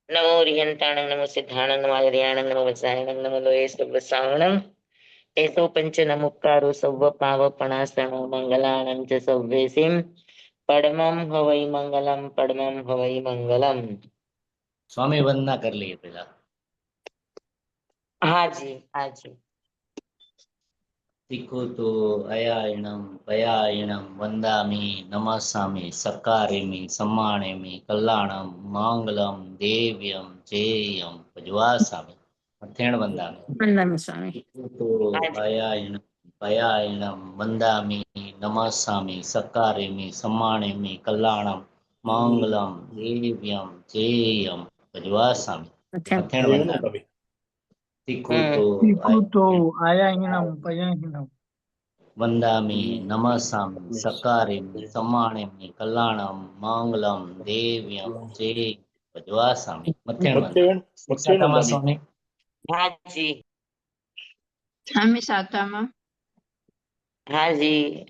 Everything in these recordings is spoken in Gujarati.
નમો રિહંતાણં નમો સિદ્ધાણં નમો આર્યાણં નમો વજ્રાયણં નમો લોહે સર્વસાવણં એસો પંચનમુક્કારો સૌવ પાવપણાસણો મંગલાણં ચ સૌવેસીમ પડમં હવૈ મંગલમ પડમં હવૈ મંગલમ. સ્વામી વંદના કરી લઈએ પેલા. હાજી હાજી. તિખોતો અયાયણમ પયાયણમ વંદામી નમસ્સામી સકારેમી સમ્માણેમી કલ્યાણમ માંગલમ દેવ્યમ જેયમ ભજવાસામી અથેણ વંદામી. વંદન સ્વામી. તિખોતો હાજી અયાયણમ પયાયણમ વંદામી નમસ્સામી સકારેમી સમ્માણેમી કલ્યાણમ માંગલમ દેવ્યમ જેયમ ભજવાસામી અથેણ વંદામી. તિખોતો તિખુતો આયાહીનમ પયાહીનમ વંદામી નમસ્સામી સકારેમી સમ્માણેમી કલ્યાણમ માંગલમ દેવ્યમ જય ભજવાસામી મથેણ વંદામી. સ્વામી હાજી સ્વામી સાતામાં. હાજી.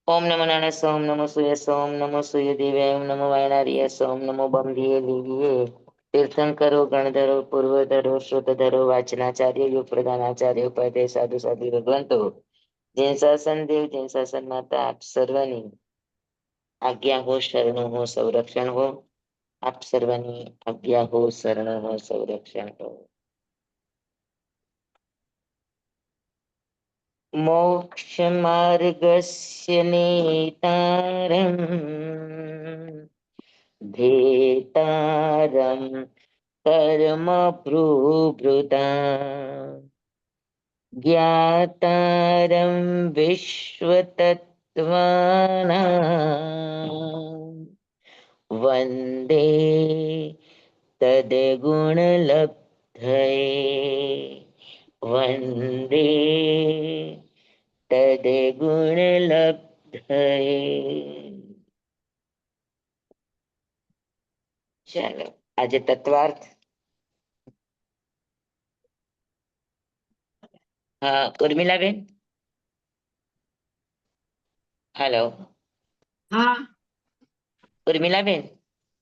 ઓમ નમો નારાયણ સોમ નમો સૂર્ય સોમ નમો સૂર્ય દેવાય ઓમ નમો વાયનારીય સોમ નમો બંધીએ લીલીએ તીર્થંકરો ગણધરો પૂર્વધરો શ્રુતધરો વાચનાચાર્ય યુગ પ્રધાનાચાર્ય ઉપાધ્યાય સાધુ સાધુ ભગવંતો જૈન શાસન દેવ જૈન શાસન માતા આપ સર્વની આજ્ઞા હો શરણ હો સંરક્ષણ હો આપ સર્વની આજ્ઞા હો શરણ હો સંરક્ષણ હો. મોક્ષ માર્ગસ્ય નેતારમ ધેતારમ કર્મ પ્રવૃતા જ્ઞાતારમ વિશ્વતત્ત્વાનાં વંદે તદ્ગુણલબ્ધયે વંદે તદ્ગુણલબ્ધયે. ચાલો આજે તત્વાર્થ. હા ઉર્મિલાબેન. હેલો. હા ઉર્મિલાબેન.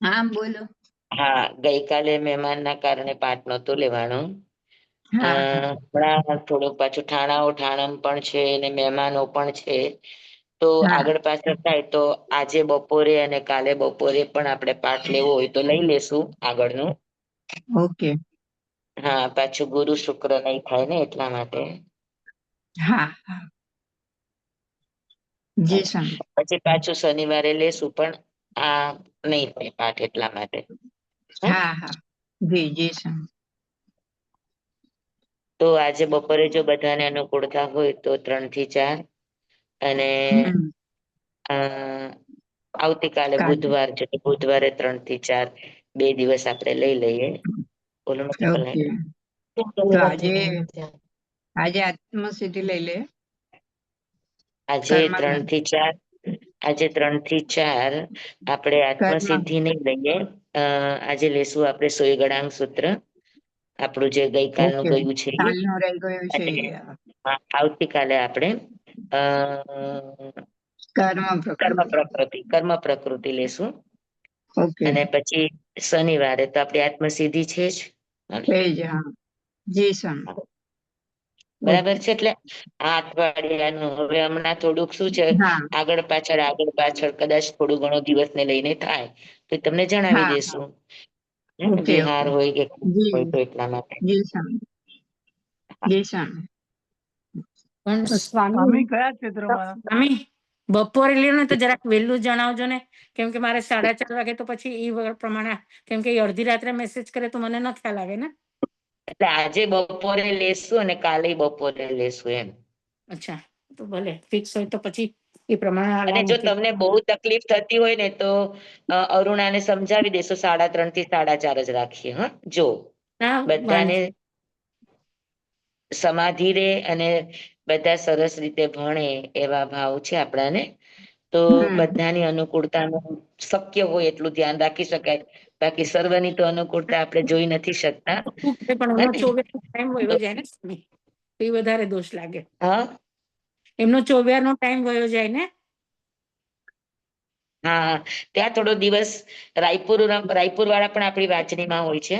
હા બોલો. હા ગઈકાલે મહેમાનના કારણે પાઠ નહોતું લેવાનું. હા હમણાં થોડુંક પાછું ઠાણમ પણ છે અને મહેમાનો પણ છે તો હા આગળ પાછળ થાય તો આજે બપોરે અને કાલે બપોરે પણ આપણે પાઠ લેવો હોય તો લઈ લેશું આગળનું. ઓકે. હા પાછું ગુરુ શુક્ર નહીં થાય ને એટલા માટે. હા હા જી સ્વામી. પછી પાછું શનિવારે લેશું પણ આ નહીં થાય પાઠ એટલા માટે. હા હા જી જી સ્વામી. તો આજે બપોરે જો બધાને અનુકૂળતા હોય તો 3 થી 4 અને આવતીકાલે કાલે. બુધવાર છે તો બુધવારે 3 થી 4 2 દિવસ આપણે લઈ લઈએ. બોલો ઓકે તો આજે આત્મસિદ્ધિ લઈ લે. આજે કર્મ 3 થી 4 આજે 3 થી 4 આપણે કર્મ આત્મસિદ્ધિ નહીં લઈએ. આજે લેશું આપણે સોયગણાંગ સૂત્ર આપણું જે ગઈકાલનું ઓકે ગયું છે એ. કાલનો રહી ગયો છે અને આવતીકાલે આપણે કર્મ પ્રકૃતિ લેશું. ઓકે અને પછી શનિવારે તો આપણી આત્મસિદ્ધિ છે જ. છે જ હા જી સ્વામી. બરાબર ઓકે છે એટલે આ અઠવાડિયાનું હવે હમણાં થોડુંક શું છે હા આગળ પાછળ કદાચ થોડું ઘણો દિવસને લઈને થાય તો તમને જણાવી હા હા દેશું. ઓકે બિહાર ઓકે હોય કે જી હોય તો એટલા માટે. જી સ્વામી જી સ્વામી. પણ સ્વામી કયા ક્ષેત્રમાં? સ્વામી બપોરે લ્યો ને તો જરાક વહેલું જણાવજો ને કેમ કે મારે 4:30 વાગે તો પછી એ પ્રમાણે કેમ કે એ અડધી રાત્રે મેસેજ કરે તો મને ન ખ્યાલ આવે ને. એટલે આજે બપોરે લેશું અને કાલે બપોરે લેશું એમ. અચ્છા તો ભલે ફિક્સ હોય તો પછી એ પ્રમાણે અને હાલવા જો મૂકી. તમને બહુ તકલીફ થતી હોય ને તો અરુણાને સમજાવી દેશો 3:30 થી 4:30 જ રાખીએ. હા જો ના બધાને સમાધિ રે અને બધા સરસ રીતે ભણે એવા ભાવ છે આપણાને તો બધાની અનુકૂળતાનું શક્ય હોય એટલું ધ્યાન રાખી શકાય. બાકી સર્વની તો અનુકૂળતા આપણે જોઈ નથી શકતા. પણ એમનો 24 ટાઈમ વયો જાય ને સ્વામી તો એ વધારે દોષ લાગે. હા એમનો 24 નો ટાઈમ વયો જાય ને. હા, ત્યાં થોડો દિવસ રાયપુર વાળા પણ આપણી વાંચણીમાં હોય છે,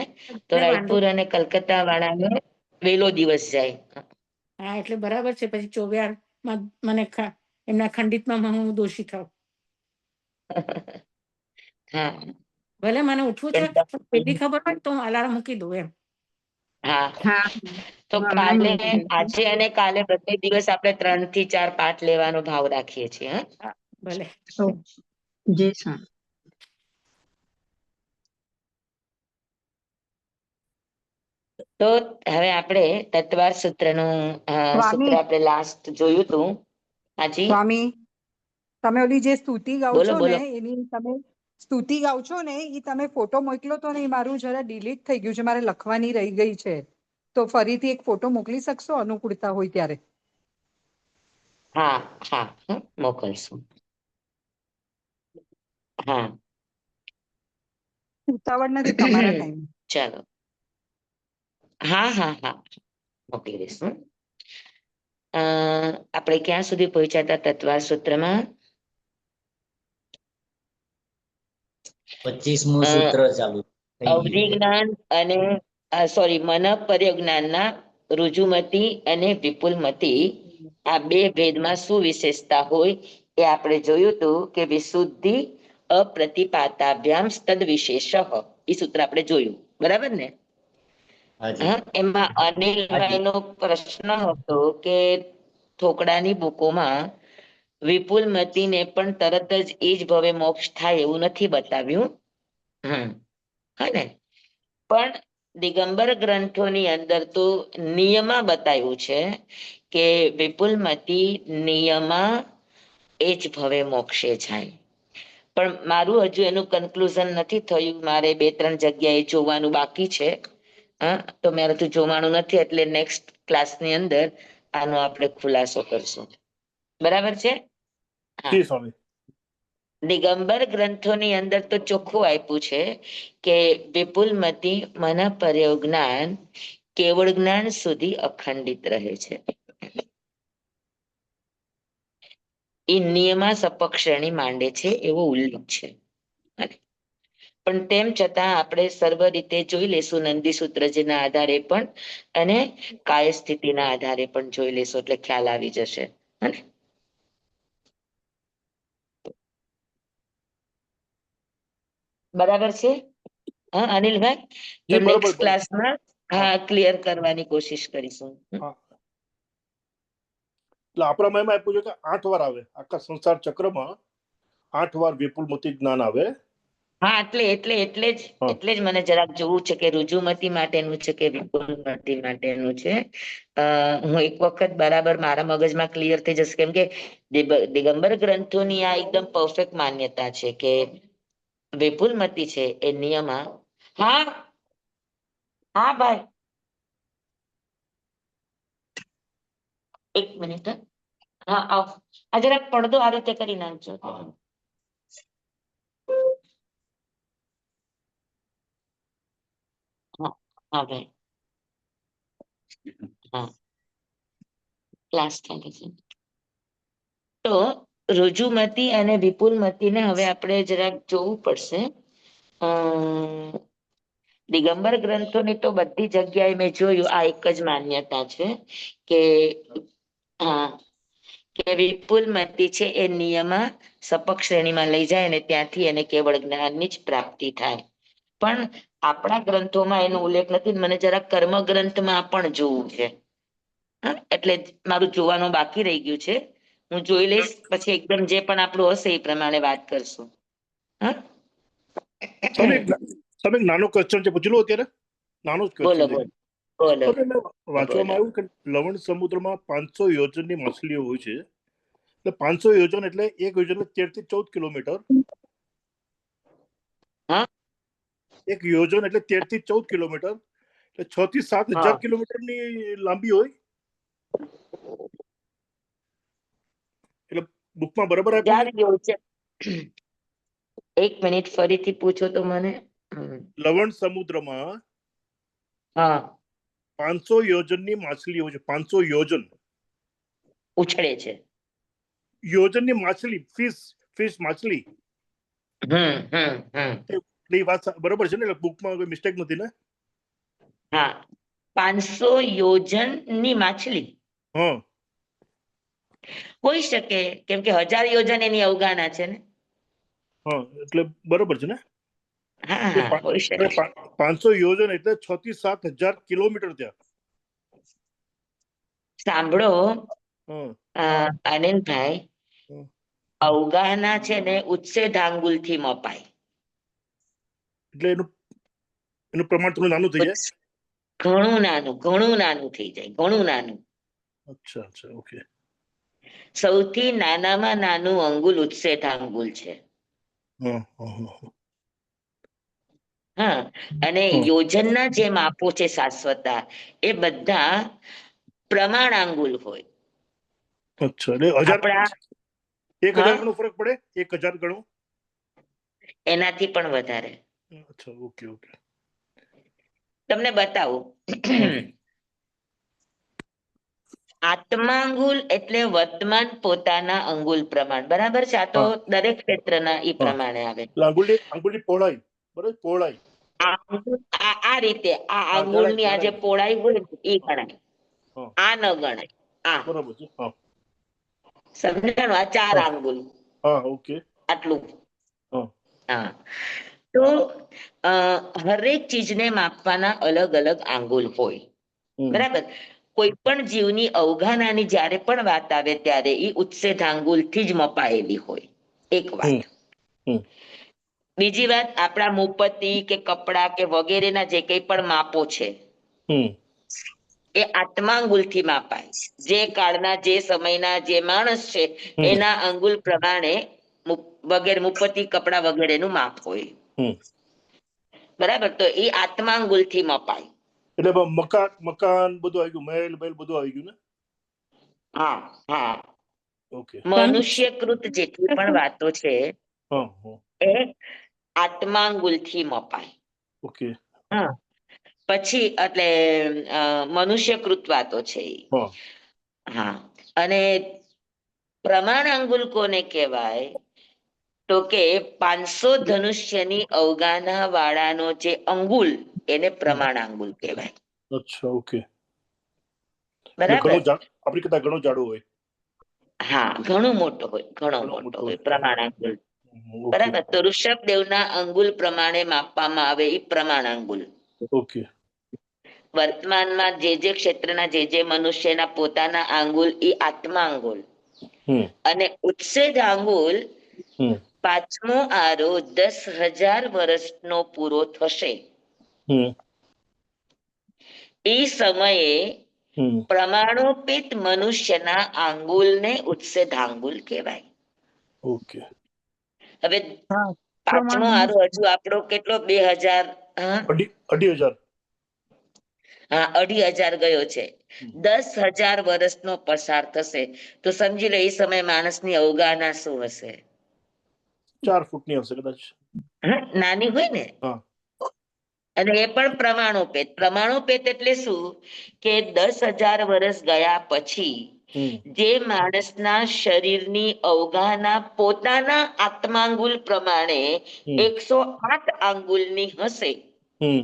તો એટલે વાંધો રાયપુર અને કલકત્તા વાળાનો વહેલો દિવસ જાય. હા એટલે બરાબર છે, પછી ચોવ્યારમાં મને એમના ખંડિતમાં હું દોષી થાઉં. હા ભલે મને ઉઠવું છે, પણ પણ પેલી ખબર હોય તો હું અલાર્મ મૂકી દઉં એમ. હા, હા તો હું હમણાં કાલે, મૂકી દઈશ. આજે અને કાલે બંને દિવસ આપણે 3 થી 4 પાઠ લેવાનો ભાવ રાખીએ છીએ. હા, હા, ભલે. તો જે સ્વામી. તો હવે આપણે તત્વાર સૂત્રનું સૂત્ર સ્વામી આપણે લાસ્ટ જોયું હતું. હાજી, સ્વામી, તમે ઓલી જે સ્તુતિ ગાઓ બોલો છો ને બોલો. એની તમે સ્તુતિ ગાઓ છો ને એ તમે ફોટો મોકલો તો ને એ મારું જરા ડિલીટ થઈ ગયું છે, મારે લખવાની રહી ગઈ છે, તો ફરીથી એક ફોટો મોકલી શકશો અનુકૂળતા હોય ત્યારે? હા હા, મોકલશું. હા, ઉતાવળ નથી તમારા ટાઈમ. ચાલો. હા હા હા, મોકલી દઈશું. આપણે ક્યાં સુધી પહોંચ્યા હતા તત્વાર સૂત્રમાં? 25મું સૂત્ર ચાલુ થઈ અવધિ ગયું છે. જ્ઞાન અને મન પર્યજ્ઞાનના ઋજુમતી અને વિપુલમતી, આ બે ભેદમાં શું વિશેષતા હોય એ આપણે જોયું હતું કે વિશુદ્ધિ અપ્રતિપાતાભ્યામ તદ વિશેષ, એ સૂત્ર આપણે જોયું, બરાબર ને? હાજી હા, એમાં હાજી. અનિલભાઈનો પ્રશ્ન હતો કે થોકડાની બુકોમાં વિપુલમતીને પણ તરત જ એ જ ભવે મોક્ષ થાય એવું નથી બતાવ્યું. હા ને, પણ દિગંબર ગ્રંથોની અંદર તો નિયમા બતાવ્યું છે કે વિપુલમતી નિયમા એ જ ભવે મોક્ષે જાય. પણ મારું હજુ એનું કન્ક્લુઝન નથી થયું, મારે 2-3 જગ્યાએ જોવાનું બાકી છે. હા, તો મારાથી જોવાનું નથી, એટલે નેક્સ્ટ ક્લાસની અંદર આનો આપણે ખુલાસો કરશું. બરાબર છે? હા, જી સ્વામી. દિગંબર ગ્રંથોની અંદર તો ચોખ્ખું આપ્યું છે કે વિપુલમતી મન પર્યજ્ઞાન કેવળ જ્ઞાન સુધી અખંડિત રહે છે. એ નિયમા સપક્ષણી માંડે છે એવો ઉલ્લેખ છે. પણ તેમ છતાં આપણે સર્વ રીતે જોઈ લેશું નંદી સૂત્રજીના આધારે પણ, અને કાય સ્થિતિના આધારે પણ જોઈ લેશું, એટલે ખ્યાલ આવી જશે. બરાબર છે? હા અનિલભાઈ, તો જી બરોબર નેક્સ્ટ બરોબર. ક્લાસમાં હા હા ક્લિયર કરવાની કોશિશ કરીશું. હા, એટલે આપણા એમાં આપ્યું છે કે 8 વાર આવે આખા સંસાર ચક્રમાં, 8 વાર વિપુલમતી જ્ઞાન આવે. હા, એટલે જ મને જરાક જોવું છે કે ઋજુમતી માટેનું છે કે વિપુલમતી માટેનું છે. હું એક વખત બરાબર મારા મગજમાં ક્લિયર થઈ જશે, કેમ કે દિગંબર ગ્રંથોની આ એકદમ પરફેક્ટ માન્યતા છે કે વિપુલમતી છે એ નિયમા. હા હા ભાઈ, એક મિનિટ. હા, આવ. આ જરાક પડદો આ રીતે કરી નાખજો. હા હા ભાઈ, હા, ક્લાસ ચાલે છે. તો ઋજુમતી અને વિપુલમતીને હવે આપણે જરાક જોવું પડશે. દિગંબર ગ્રંથોની તો બધી જગ્યાએ મેં જોયું, આ એક જ માન્યતા છે કે હા, કે વિપુલમતી છે એ નિયમા સપક શ્રેણીમાં લઈ જાય ને ત્યાંથી એને કેવળ જ્ઞાનની જ પ્રાપ્તિ થાય. પણ આપણા ગ્રંથોમાં એનો ઉલ્લેખ નથી, મને જરા કર્મ ગ્રંથમાં પણ જોવું છે. હા, એટલે મારું જોવાનું બાકી રહી ગયું છે. હું જોઈ લઈશ, પછી એકદમ જે પણ આપણું હશે એ પ્રમાણે વાત કરશું. હા, સ્વામી એક નાનો ક્વેશ્ચન છે, પૂછી લો અત્યારે. નાનો જ બોલો ક્વેશ્ચન છે. બોલો બોલો સ્વામી, એમાં વાંચવામાં બોલો. આવ્યું કે લવણ સમુદ્રમાં 500 યોજનની માછલીઓ હોય છે. એટલે 500 યોજન એટલે એક યોજન 13 થી 14 કિલોમીટર. હા એક યોજન એટલે 13 થી 14 કિલોમીટર, એટલે 6 થી 7 હા, હજાર કિલોમીટરની લાંબી હોય. એટલે બુકમાં બરાબર આપ્યું જાણી ગયું છે. એક મિનિટ ફરીથી પૂછો તો મને. છે લવણ સમુદ્રમાં હા, 500 યોજનની માછલી હોય છે. 500 યોજન. ઉછળે છે. યોજનની માછલી, ફિશ માછલી. એટલે એ વાત બરોબર છે ને, એટલે બુકમાં કોઈ મિસ્ટેક નથી ને? હા, 500 યોજન ની માછલી હા, હોઈ શકે, કેમ કે 1000 યોજન એની અવગાહના છે ને. હા, એટલે બરોબર છે ને? હા એટલે હા, હોઈ શકે. 500 યોજન એટલે 6 થી 7,000 કિલોમીટર ત્યાં. સાંભળો હા, આનંદભાઈ, હમ. અવગાહના છે ને ઉચ્છેદાંગુલ થી મપાય. એટલે એનું પ્રમાણ થોડું નાનું થઈ જાય. ઘણું નાનું થઈ જાય, ઘણું નાનું. અચ્છા, અચ્છા, ઓકે. સૌથી નાનામાં નાનું અંગુલ ઉચ્છેદાંગુલ છે. હા, હા, હા. હા, અને હમ. યોજનના જે માપો છે શાશ્વતા, એ બધા પ્રમાણાંગુલ હોય. અચ્છા, એટલે 1000, આપણા 1000 હા ગણો ફરક પડે? 1000 ગણો? એનાથી પણ વધારે. અચ્છા, ઓકે, ઓકે. તમને બતાવું. હમ. આત્માંગુલ એટલે વર્તમાન પોતાના અંગુલ પ્રમાણ, બરાબર છે? આ તો હા, દરેક ક્ષેત્રના ઈ હા. પ્રમાણે આવે. એટલે આંગુલની પહોળાઈ, બરોબર? પહોળાઈ. આ રીતે આ હા, આંગુળની આ જે જાડાઈ. પહોળાઈ હોય ને એ હા, ગણાય. હા, આ ન ગણાય. આ બરોબર છે. હા, સમજાણું? આ 4 હા, આંગુલ હા, ઓકે. આટલું. હા, હા, તો હરેક ચીજને માપવાના અલગ અલગ આંગુલ હોય, હમ, બરાબર? કોઈ પણ જીવની અવગાહનાની જ્યારે પણ વાત આવે ત્યારે એ ઉચ્છેદાંગુલ થી જ મપાયેલી હોય. એક વાત. હમ, હમ, બીજી વાત, આપણા મુપતિ કે કપડા કે વગેરેના જે કંઈ પણ માપો છે હમ, એ આત્માંગુલ થી માપાય. જે કાળના, જે સમયના જે માણસ છે હમ, એના અંગુલ પ્રમાણે વગેરે મુપતિ કપડા વગેરેનું માપ હોય, હમ. બરાબર? તો એ આત્માંગુલ થી મપાય. એટલે મકાન બધું આવી ગયું, મહેલ મહેલ બધું આવી ગયું ને? હા હા, ઓકે. મનુષ્યકૃત જેટલી પણ વાતો છે હા, હા, એ આત્માંગુલ થી મપાય. ઓકે. હા, પછી એટલે મનુષ્યકૃત વાતો છે ઈ. હા, હા, અને પ્રમાણ અંગુલ કોને કહેવાય? તો કે 500 ધનુષ્યની અવગાહના વાળાનો જે અંગુલ, એને હમ. પ્રમાણ અંગુલ કહેવાય. અચ્છા, ઓકે. એટલે બરાબર? આપણી કરતા ઘણો જાડો હોય. હા, ઘણું મોટો હોય, ઘણો ઘણો મોટો મોટો હોય હોય. પ્રમાણ અંગુલ. ઓકે, બરાબર? તો ઋષભદેવના અંગુલ પ્રમાણે માપવામાં આવે એ પ્રમાણ અંગુલ. ઓકે. વર્તમાનમાં જે ક્ષેત્રના જે મનુષ્યના પોતાના આંગુલ એ આત્મા અંગુલ. હમ, અને ઉચ્છેદ આંગુલ હમ, 5મો આરો 10,000 વર્ષનો પૂરો થશે હમ, એ સમયે હમ. પ્રમાણોપિત મનુષ્યના આંગુલને ઉચ્છેદાંગુલ કહેવાય. ઓકે. હવે હા, 5મો પ્રમાણ આરો હજુ આપણો કેટલો? 2000. હા 2,500. હા, 2,500 ગયો છે. 10,000 વર્ષનો પસાર થશે તો સમજી લો એ સમય માણસની અવગાહના શું હશે? 4 ફૂટની હશે કદાચ. હા, નાની હોય ને. હા. અને એ પણ પ્રમાણોપેત. પ્રમાણોપેત એટલે શું? કે 10,000 વર્ષ ગયા પછી હમ, જે માણસના શરીરની અવગાહના પોતાના આત્માંગુલ પ્રમાણે હમ, 108 આંગુલની હશે, હમ.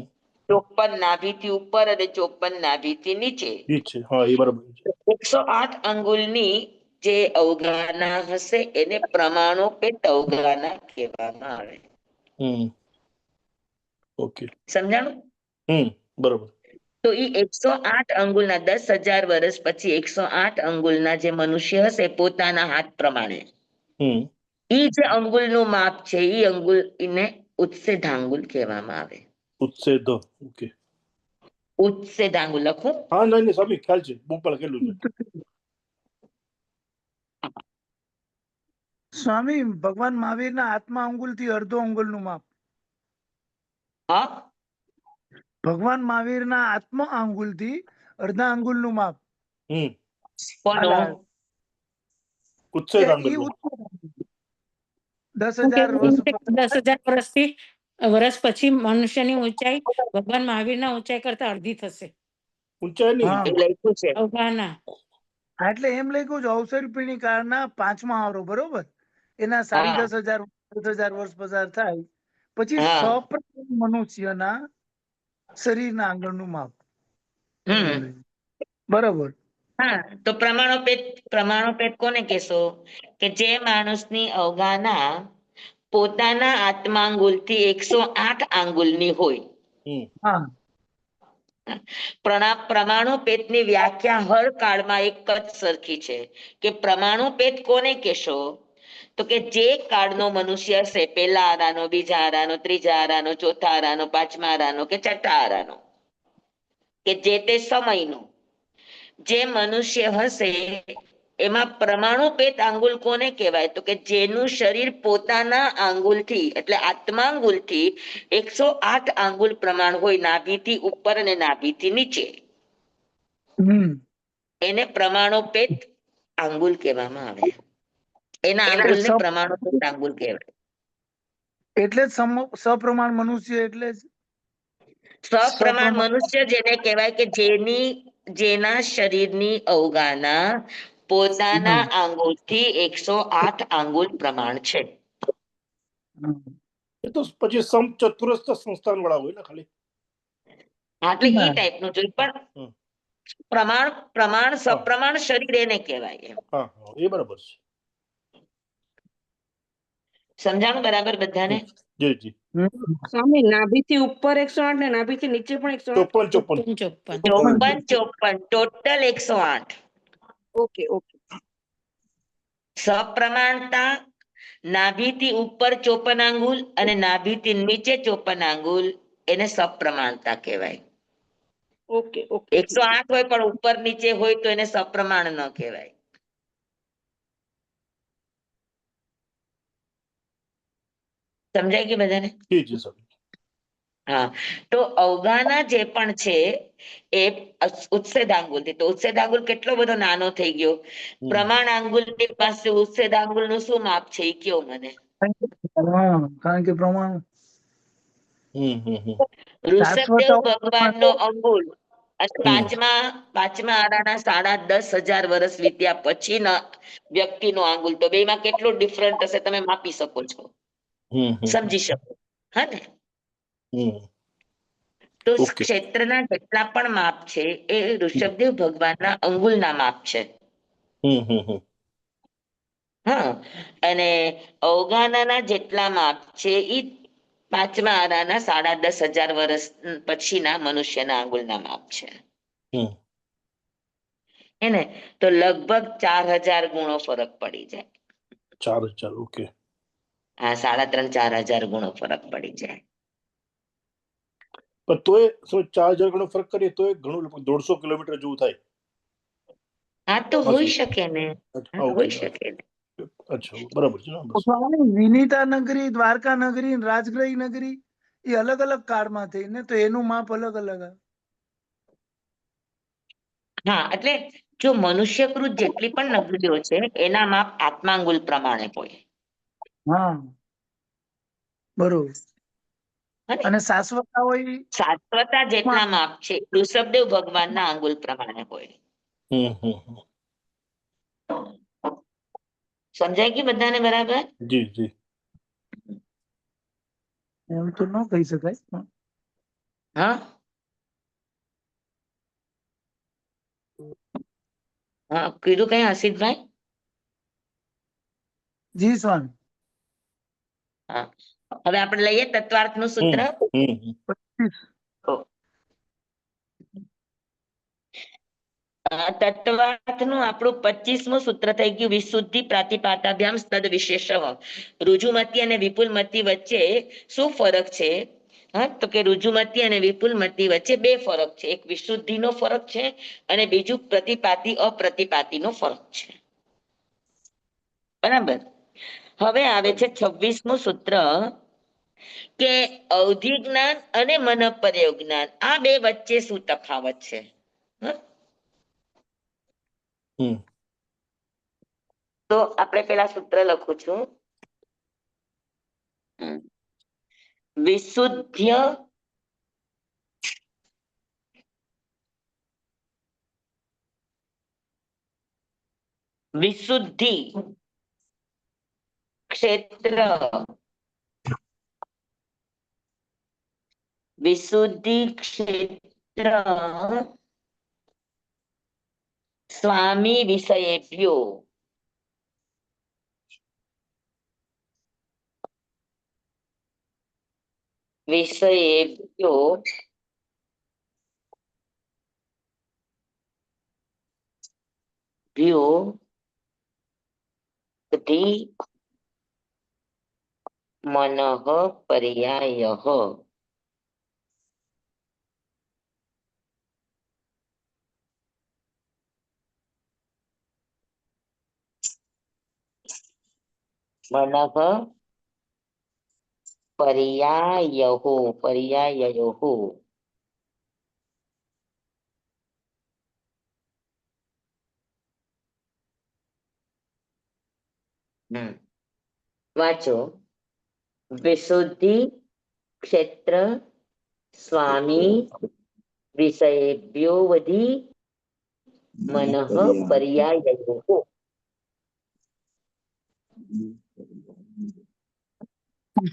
54 નાભીથી ઉપર અને 54 નાભીથી નીચે, ઈ જ છે. હા, એ બરાબર છે. 108 અંગુલની જે અવગાહના હશે એને પ્રમાણોપેત અવગાહના કહેવામાં આવે. હમ, ઓકે. સમજાણું? હમ, બરાબર. તો એ 108 અંગુલના 10,000 વર્ષ પછી 108 અંગુલના જે મનુષ્ય હશે પોતાના હાથ પ્રમાણે, હમ, એ જે અંગુલનું માપ છે એ અંગુલ એને ઉચ્છેદાંગુલ કહેવામાં આવે. ઉચ્છેદ. ઓકે. ઉચ્છેદાંગુલ લખું? હા, નહીં, નહીં, સ્વામી, ખ્યાલ છે. બુક પર લખેલું છે. સ્વામી, ભગવાન મહાવીરના આત્મા અંગુલ થી અડધો અંગુલ નું માપ. હા, ભગવાન મહાવીરના આત્મા અંગુલ થી અડધા અંગુલ નું માપ. હમ. કોનું? ઉચ્છેદ આંગળનું. 10,000 વર્ષ 10,000 વર્ષ પછી મનુષ્યની ઊંચાઈ ભગવાન મહાવીરના ઊંચાઈ કરતા અડધી થશે. ઊંચાઈ નહીં. હા, એવું લખ્યું છે. અવગાહના. એટલે એમ લખ્યું છે અવસર પીણી કાળના 5મા આવરો, બરોબર? એના હા 10,500 10,000 વર્ષ પસાર થાય પછી હા. સપ્રમાણ મનુષ્યના શરીરના આંગળનું માપ. બરાબર. હા, તો પ્રમાણોપેત કોને કહેશો? કે જે માણસની અવગાહના પોતાના આત્માંગુલથી 108 આંગુલની હોય. હા. પ્રમાણોપેતની વ્યાખ્યા હર કાળમાં એક જ સરખી છે કે પ્રમાણોપેત કોને કહેશો? તો કે જે કાળનો મનુષ્ય હશે, પહેલા આરાનો, બીજા આરાનો, ત્રીજા આરાનો, ચોથા આરાનો, પાંચમા આરાનો કે છઠ્ઠા આરાનો, કે જે તે સમયનો જે મનુષ્ય હશે એમાં પ્રમાણોપેત આંગુલ કોને કહેવાય? તો કે જેનું શરીર પોતાના આંગુલથી એટલે આત્માંગુલથી 108 આંગુલ પ્રમાણ હોય, નાભીથી ઉપર અને નાભીથી નીચે, એને પ્રમાણોપેત આંગુલ કહેવામાં આવે. એના આંગુલને પ્રમાણોપેત આંગુલ કહેવાય. એટલે જ સપ્રમાણ મનુષ્ય એટલે જ સપ્રમાણ મનુષ્ય જેને કહેવાય કે જેના શરીરની અવગાહના પોતાના આંગુલથી 108 આંગુલ પ્રમાણ છે. એ તો પછી સમચતુરસ્ર સંસ્થાન વાળા હોય ને ખાલી. એટલે એ ટાઈપનું જોઈ, પણ પ્રમાણ સપ્રમાણ શરીર એને કહેવાય. હા, એ બરાબર છે. સમજાણું બરાબર બધાને? જી જી. સ્વામી, નાભીથી ઉપર 108 ને નાભીથી નીચે પણ 108. 54 ટોટલ 108. Okay okay. સપ્રમાણતા નાભીથી ઉપર 54 આંગુલ અને નાભીથી નીચે 54 આંગુલ, એને સપ્રમાણતા કહેવાય. Okay okay. 108 હોય પણ ઉપર નીચે હોય તો એને સપ્રમાણ ન કહેવાય. સમજાય કે બધાને? જી જી સર. હા, તો અવગાહના જે પણ છે એ ઉચ્છેદાંગુલ થી, તો ઉચ્છેદાંગુલ કેટલો બધો નાનો થઈ ગયો. પ્રમાણ આંગુલ ની પાસે ઉચ્છેદાંગુલ નું શું માપ છે એ કયો મને? કારણ કે પ્રમાણ ઋષભદેવ ભગવાન નો અંગુલ અને પાંચમા આરાના 10,500 વર્ષ વીત્યા પછીના વ્યક્તિનો આંગુલ, તો બેમાં કેટલો ડિફરન્ટ હશે તમે માપી શકો છો, સમજી શકો. હા ને? તો ક્ષેત્રના જેટલા પણ માપ છે એ ઋષભદેવ ભગવાનના અંગુલના માપ છે. હા, અને અવગાહના જેટલા માપ છે એ પાંચમા આરાના 10,500 વર્ષ પછીના મનુષ્યના આંગુલના માપ છે. એને તો લગભગ 4,000 ગુણો ફરક પડી જાય. 4,000. ઓકે. હા, 3,500-4,000 ગુણો ફરક પડી જાય. પણ તોય 4,000 ગણો ફરક કરીએ તો ઘણું 150 કિલોમીટર જેવું થાય. હા, તો હોઈ શકે ને. હોઈ શકે ને. અચ્છા, બરાબર છે. વિનીતા નગરી, દ્વારકા નગરી, રાજગ્રહી નગરી એ અલગ અલગ કાળમાં થઈ ને, તો એનું માપ અલગ અલગ. હા, એટલે જો મનુષ્યકૃત જેટલી પણ નગરીઓ છે એના માપ આત્માંગુલ પ્રમાણે હોય. હા, બરોબર. અને શાશ્વતા હોય શાશ્વતા જેટલા માપ છે ઋષભદેવ ભગવાનના આંગુલ પ્રમાણે હોય. સમજાય કે બધાને બરાબર? જી જી. એમ તો ન કહી શકાય. હા, હા, કીધું કઈ હર્ષિતભાઈ? જી સ્વામી. હા, હવે આપણે લઈએ તત્વાર્થ નું સૂત્ર. તત્વાર્થ નું આપણું 25મું સૂત્ર થઈ ગયું, વિશુદ્ધિ પ્રાતિપાતાભ્યામ તદ વિશેષ. ઋજુમતી અને વિપુલમતી વચ્ચે શું ફરક છે? હા, તો કે ઋજુમતી અને વિપુલમતી વચ્ચે બે ફરક છે. એક વિશુદ્ધિ નો ફરક છે અને બીજું પ્રતિપાતી અપ્રતિપાતી નો ફરક છે. બરાબર. હવે આવે છે 26મું સૂત્ર કે અવધિ જ્ઞાન અને મનપર્યોગ જ્ઞાન, આ બે વચ્ચે શું તફાવત છે? તો આપણે પેલા સૂત્ર લખું છું. વિશુદ્ધ્ય વિશુદ્ધિ ક્ષેત્ર વિશુદ્ધિ ક્ષેત્ર સ્વામી વિષયેભ્યો મનઃ પર્યાયઃ. મનઃ પર્યાયયોઃ. વાંચો. વિશુદ્ધિ ક્ષેત્ર સ્વામી વિષયેભ્યો વધી મનઃ પર્યાયયોઃ.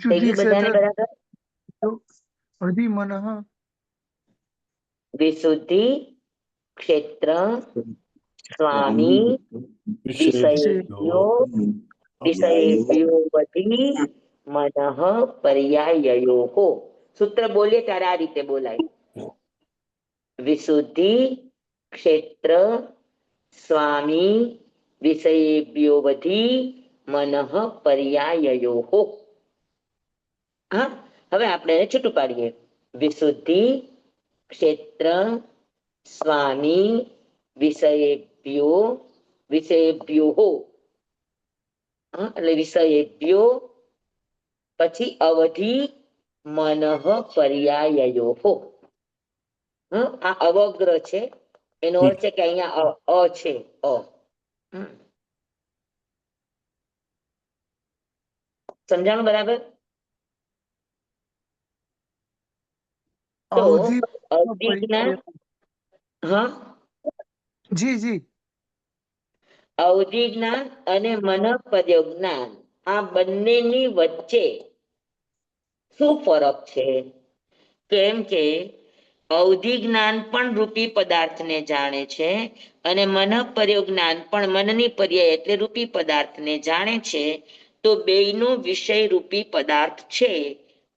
થઈ વિશુદ્ધિ ગયું બધાને ક્ષેત્ર બરાબર? વધી મનઃ વિશુદ્ધિ ક્ષેત્ર સ્વામી વિષયેભ્યો વધી મનઃ પર્યાયયોઃ. સૂત્ર બોલીએ ત્યારે આ રીતે બોલાય. વિશુદ્ધિ ક્ષેત્ર સ્વામી વિષયેભ્યો વધી મનઃ પર્યાયયોઃ. હા, હવે આપણે એને છૂટું પાડીએ. વિશુદ્ધિ ક્ષેત્ર સ્વામી વિષયેભ્યો એટલે વિષયેભ્યો પછી અવધિ મનઃ પર્યાયયોઃ. આ અવગ્ર છે, એનો અર્થ છે કે અહીંયા અ છે. સમજાણું બરાબર? તો અવધિજ્ઞાન, હા, જી જી અવધિજ્ઞાન અને મનઃપર્ય જ્ઞાન આ બંનેની વચ્ચે શું ફરક છે? કેમ કે અવધિ જ્ઞાન પણ રૂપી પદાર્થને જાણે છે અને મનઃપર્ય જ્ઞાન પણ મનની પર્યાય એટલે રૂપી પદાર્થને જાણે છે. તો બેયનો વિષય રૂપી પદાર્થ છે,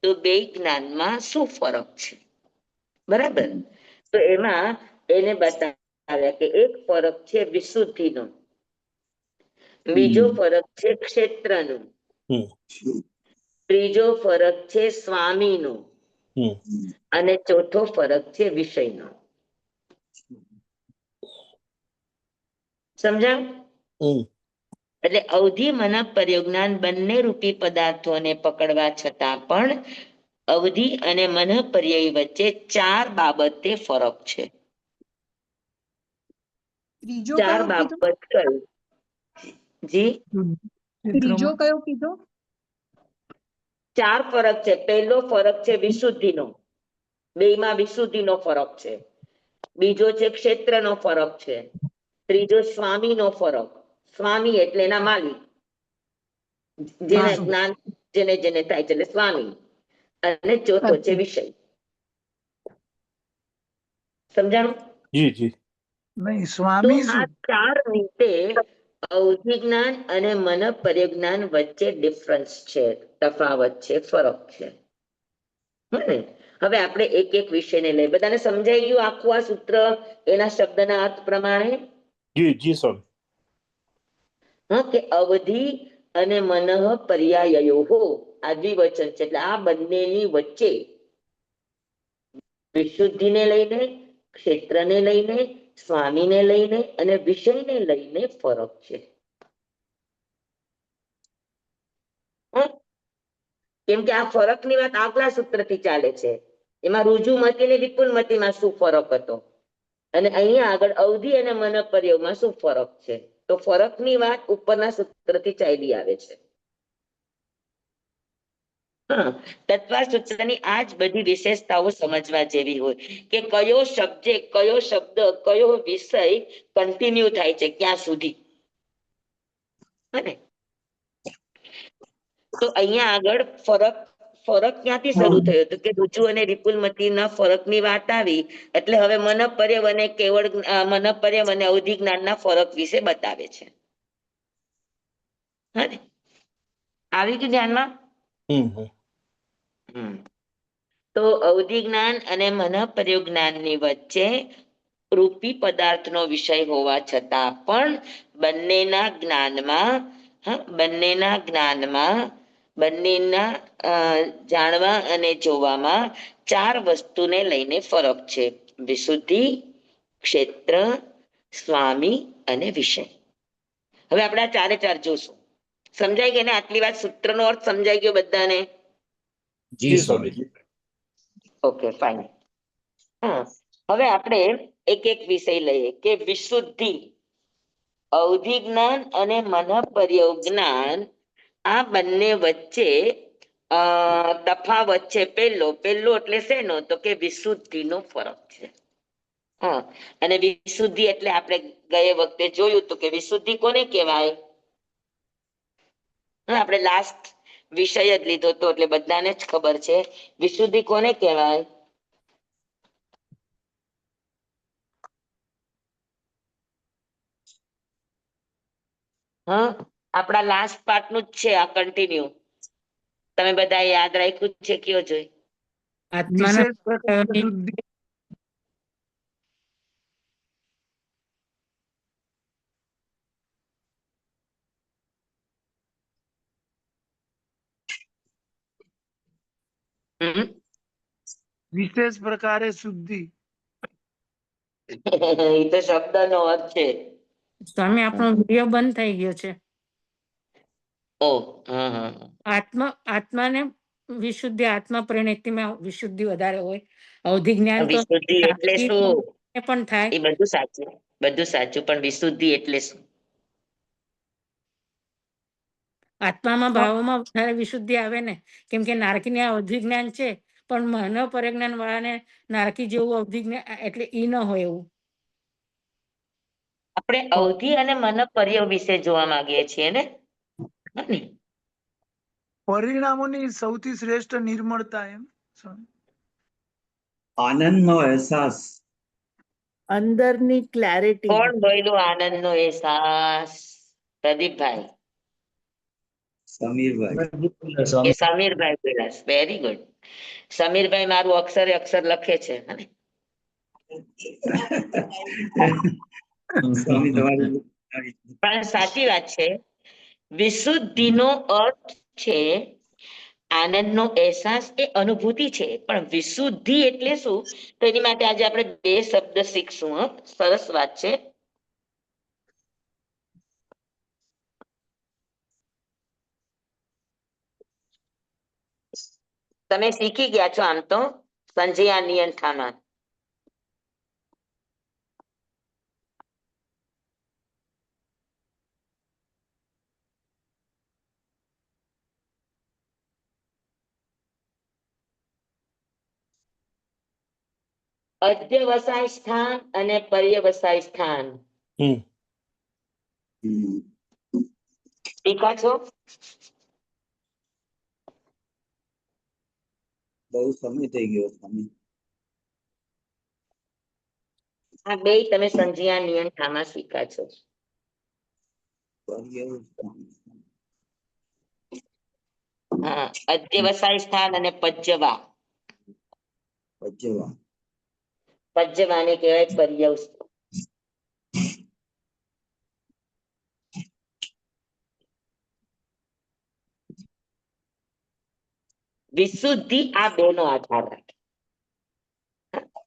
તો બે જ્ઞાનમાં શું ફરક છે? બરાબર. તો એમાં એને બતાવ્યા કે એક ફરક છે વિશુદ્ધિનો, બીજો ફરક છે ક્ષેત્રનો, ત્રીજો ફરક છે સ્વામીનો અને ચોથો ફરક છે વિષયનો. સમજાવ? એટલે અવધિ મનઃપર્ય જ્ઞાન બંને રૂપી પદાર્થોને પકડવા છતાં પણ અવધિ અને મનઃપર્ય વચ્ચે 4 બાબતે ફરક છે. ત્રીજો 4 કયો કીધો? બાબત કઈ? જી, ત્રીજો કયો કીધો? 4 ફરક છે. પહેલો ફરક છે વિશુદ્ધિનો, બેયમાં વિશુદ્ધિનો ફરક છે. બીજો છે ક્ષેત્રનો ફરક છે. ત્રીજો સ્વામીનો ફરક, સ્વામી એટલે એના માલિક, જેને જ્ઞાન જેને જેને થાય છે એટલે સ્વામી. અને ચોથો છે વિષય. સમજાણું? જી જી. નહીં તો સ્વામી આ શું 4 રીતે અવધિ જ્ઞાન અને મનઃપર્ય જ્ઞાન વચ્ચે ડિફરન્સ છે, તફાવત છે, ફરક છે. હવે આપણે એક એક વિષયને લઈ. બધાને સમજાઈ ગયું આખું આ સૂત્ર એના શબ્દના અર્થ પ્રમાણે? જી જી સર. હા, કે અવધિ અને મનઃ પર્યાયયોઃ આ દ્વિવચન છે, એટલે આ બંનેની વચ્ચે વિશુદ્ધિને લઈને, ક્ષેત્રને લઈને, સ્વામીને લઈને અને વિષયને લઈને ફરક છે. કેમ કે આ ફરકની વાત આગલા સૂત્રથી ચાલે છે. એમાં રુજુમતી અને વિપુલમતીમાં શું ફરક હતો અને અહીંયા આગળ અવધિ અને મનઃપર્યમાં શું ફરક છે. તો ફરકની વાત ઉપરના સૂત્રથી ચાલી આવે છે. તત્વા સૂત્રની આ જ બધી વિશેષતાઓ સમજવા જેવી હોય કે કયો સબ્જેક્ટ, કયો શબ્દ, કયો વિષય કન્ટિન્યુ થાય છે ક્યાં સુધી. તો અહીંયા આગળ ફરક ફરક ક્યાંથી શરૂ થયો હતો કે રુચુ અને વિપુલમતી ના ફરકની વાત આવી એટલે હવે મનપર્યવ અને કેવળ મનપર્યવ અને અવધિ જ્ઞાનના ફરક વિશે બતાવે છે. હા ને? આવી ગયું ધ્યાનમાં? તો અવધિ જ્ઞાન અને મનપર્યવ જ્ઞાનની વચ્ચે રૂપી પદાર્થનો વિષય હોવા છતાં પણ બંનેના જાણવા અને જોવામાં 4 વસ્તુને લઈને ફરક છે: વિશુદ્ધિ, ક્ષેત્ર, સ્વામી અને વિષય. હવે આપણે આ 4 જોશું. સમજાય કે ને? આટલી વાત સૂત્રનો અર્થ સમજાઈ ગયો બધાને? જી સ્વામીજી. Okay, fine. હા, હવે આપણે એક એક વિષય લઈએ કે વિશુદ્ધિ, અવધિ જ્ઞાન અને મનપર્યવ જ્ઞાન, આ બંને વચ્ચે તફાવત છે. પહેલો એટલે શેનો? તો કે વિશુદ્ધિનો ફરક છે. હા, અને વિશુદ્ધિ એટલે આપણે ગયે વખતે જોયું હતું કે વિશુદ્ધિ કોને કહેવાય? આપણે લાસ્ટ વિષય જ લીધો હતો એટલે બધાને જ ખબર છે. વિશુદ્ધિ કોને કહેવાય? હા, આપણા લાસ્ટ પાર્ટ નું જ છે આ, કન્ટિન્યુ. તમે બધા યાદ રાખ્યું છે? કયો જોઈ. આત્માના વિશેષ પ્રકારે શુદ્ધિ. વિશેષ પ્રકારે શુદ્ધિ. એ તો શબ્દનો અર્થ છે. સ્વામી, આપણો વિડીયો બંધ થઈ ગયો છે. ઓ, હા હા. આત્માને વિશુદ્ધિ, આત્મા પરિણતિમાં વિશુદ્ધિ વધારે હોય. અવધિ જ્ઞાન તો વિશુદ્ધિ એટલે શું? પણ થાય. એ બધું સાચું, પણ વિશુદ્ધિ એટલે શું? આત્મામાં ભાવોમાં વધારે વિશુદ્ધિ આવે ને, કેમ કે નારકીને અવધિ જ્ઞાન છે, પણ મનોપરિજ્ઞાન વાળાને નારકી જેવું અવધિ જ્ઞાન એટલે ઈ ન હોય એવું. આપણે અવધિ અને મનપર્યવ વિશે જોવા માંગીએ છીએ ને? પરિણામોની સૌથી શ્રેષ્ઠ નિર્મળતા એમ. આનંદનો અહેસાસ, અંદરની ક્લેરિટી. કોણ બોલ્યું આનંદનો અહેસાસ? પ્રદીપભાઈ. સમીરભાઈ. સમીરભાઈ બોલ્યા. Very good. સમીરભાઈ મારું અક્ષરે અક્ષર લખે છે. સ્વામી તમારી પણ સાચી વાત છે. વિશુદ્ધિનો અર્થ છે આનંદનો અહેસાસ, એ અનુભૂતિ છે. પણ વિશુદ્ધિ એટલે શું? તો એની માટે આજે આપણે 2 શબ્દ શીખશું. સરસ વાત છે. તમે શીખી ગયા છો આમ તો સંજયા નિયંઠામાં. અધ્યવસાય સ્થાન અને પર્યવસાય સ્થાન. શીખા છો? બહુ સમય થઈ ગયો સ્વામી. આ 2 તમે સંજયા નિયંઠામાં શીખા છો. હા, અધ્યવસાય સ્થાન અને પજ્યવા. પજ્યવાને કહેવાય પર્યવ. વિશુદ્ધિ આ 2 નો આધાર રાખે.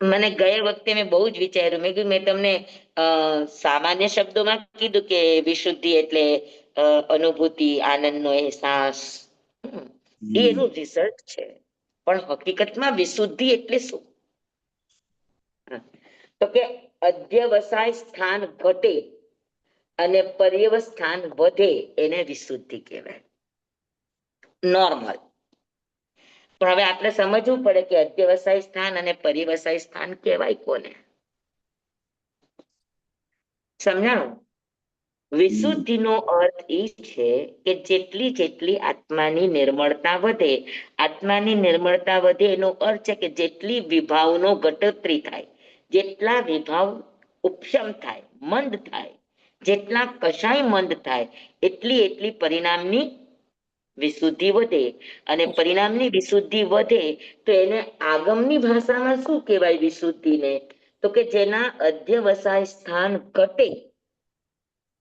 મને ગયા વખતે મેં બહુ જ વિચાર્યું. મેં તમને સામાન્ય શબ્દોમાં કીધું કે વિશુદ્ધિ એટલે અનુભૂતિ, આનંદનો અહેસાસ. એનું રિઝલ્ટ છે. પણ હકીકતમાં વિશુદ્ધિ એટલે શું? તો કે અધ્યવસાય સ્થાન ઘટે અને પર્યવસ્થાન વધે, એને વિશુદ્ધિ કહેવાય. નોર્મલ. પણ હવે આપણે સમજવું પડે કે અધ્યવસાય સ્થાન અને પર્યવસાય સ્થાન કહેવાય કોને? સમજાણું? વિશુદ્ધિનો અર્થ એ છે કે જેટલી જેટલી આત્માની નિર્મળતા વધે, આત્માની નિર્મળતા વધે એનો અર્થ છે કે જેટલી વિભાવનો ઘટોત્રી થાય, જેટલા વિભાવ ઉપશમ થાય, મંદ થાય, જેટલા કશાય મંદ થાય, એટલી એટલી પરિણામની વિશુદ્ધિ વધે. અને પરિણામની વિશુદ્ધિ વધે તો એને આગમની ભાષામાં શું કહેવાય વિશુદ્ધિને? તો કે જેના અધ્યવસાય સ્થાન ઘટે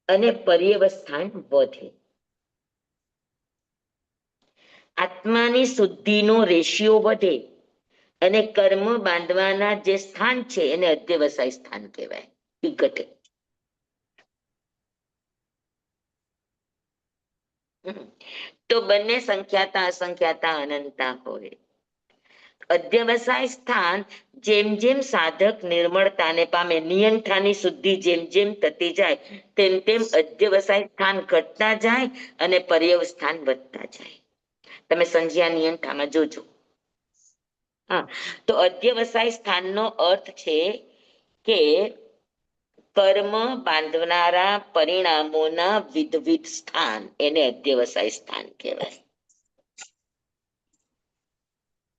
અને પર્યવસ્થાન વધે. આત્માની શુદ્ધિનો રેશિયો વધે અને કર્મ બાંધવાના જે સ્થાન છે એને અધ્યવસાય સ્થાન કહેવાય, એ ઘટે. તો બંને સંખ્યાતા અસંખ્યાતા અનંતા હોય. અધ્યવસાય સ્થાન જેમ જેમ સાધક નિર્મળતાને પામે, નિયંઠાની શુદ્ધિ જેમ જેમ થતી જાય તેમ તેમ અધ્યવસાય સ્થાન ઘટતા જાય અને પર્યવસ્થાન વધતા જાય. તમે સંજ્ઞા નિયંઠામાં જોજો. હા, તો અધ્યવસાય સ્થાનનો અર્થ છે કે કર્મ બાંધનારા પરિણામોના વિધવિધ સ્થાન, એને અધ્યવસાય સ્થાન કહેવાય.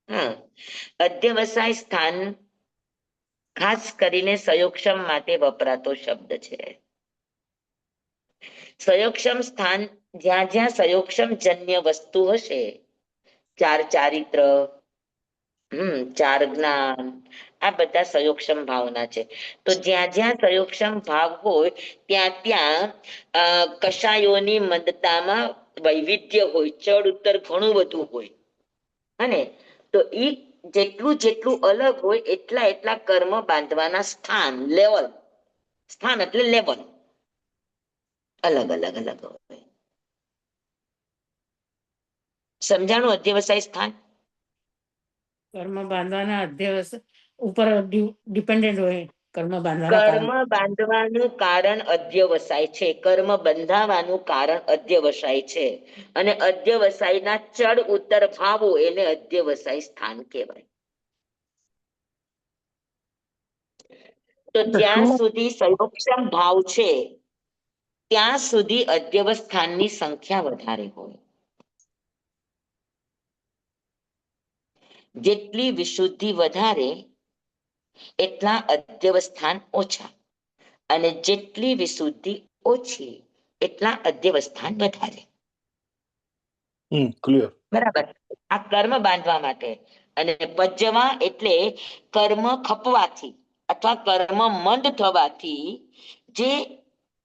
હા, અધ્યવસાય સ્થાન ખાસ કરીને સંયોગક્ષમ માટે વપરાતો શબ્દ છે. સંયોગક્ષમ સ્થાન જ્યાં જ્યાં સંયોગક્ષમ જન્ય વસ્તુ હશે, ચાર ચારિત્ર, ચાર જ્ઞાન, આ બધા સંયોગક્ષમ ભાવના છે. તો જ્યાં જ્યાં સંયોગક્ષમ ભાવ હોય ત્યાં ત્યાં કશાયોની મંદતામાં વૈવિધ્ય હોય, ચડ ઉત્તર ઘણું બધું હોય. અને તો ઈ જેટલું જેટલું અલગ હોય એટલા એટલા કર્મ બાંધવાના સ્થાન, લેવલ, સ્થાન એટલે લેવલ અલગ અલગ અલગ હોય. સમજાણું? અધ્યવસાય સ્થાન કર્મ બાંધવાના અધ્યવસાય ઉપર ડિપેન્ડન્ટ હોય. કર્મ બાંધવાના કર્મ બાંધવાનું કારણ અધ્યવસાય છે, કર્મ બંધાવાનું કારણ અધ્યવસાય છે. અને અધ્યવસાયના ચડ ઉત્તર ભાવો એને અધ્યવસાય સ્થાન કહેવાય. તો જ્યાં સુધી સંયોગક્ષમ ભાવ છે ત્યાં સુધી અધ્યવસ્થાનની સંખ્યા વધારે હોય. જેટલી વિશુદ્ધિ વધારે એટલા અધ્યવસ્થાન ઓછા, અને જેટલી વિશુદ્ધિ ઓછી એટલા અધ્યવસ્થાન વધારે. ક્લિયર. બરાબર. આ કર્મ બાંધવા માટે. અને પજ્જવા એટલે કર્મ ખપવાથી અથવા કર્મ મંદ થવાથી જે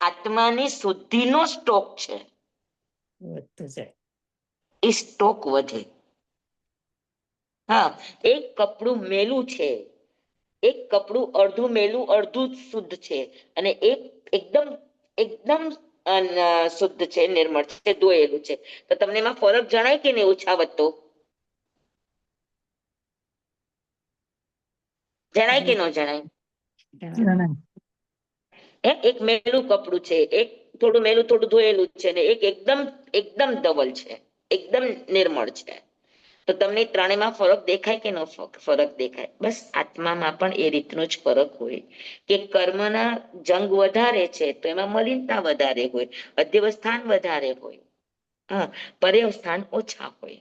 આત્માની શુદ્ધિનો સ્ટોક છે વધતું જાય. એ સ્ટોક વધે. હા, એક કપડું મેલું છે, એક કપડું અડધું મેલું અડધું શુદ્ધ છે, અને એક એકદમ એકદમ શુદ્ધ છે, નિર્મળ છે, ધોયેલું છે, તો તમને એમાં ફરક જણાય કે નહીં? ઓછા વધતો જણાય કે ન જણાય? એક મેલું કપડું છે, એક થોડું મેલું થોડું ધોયેલું છે, ને એક એકદમ એકદમ ધવલ છે, એકદમ નિર્મળ છે. તો તમને ત્રણેયમાં ફરક દેખાય કે ન ફરક દેખાય? બસ આત્મામાં પણ એ રીતનો જ ફરક હોય કે કર્મના જંગ વધારે છે તો એમાં મલિનતા વધારે હોય, અધ્યવસ્થાન વધારે હોય, હા, પર્યવસ્થાન ઓછા હોય.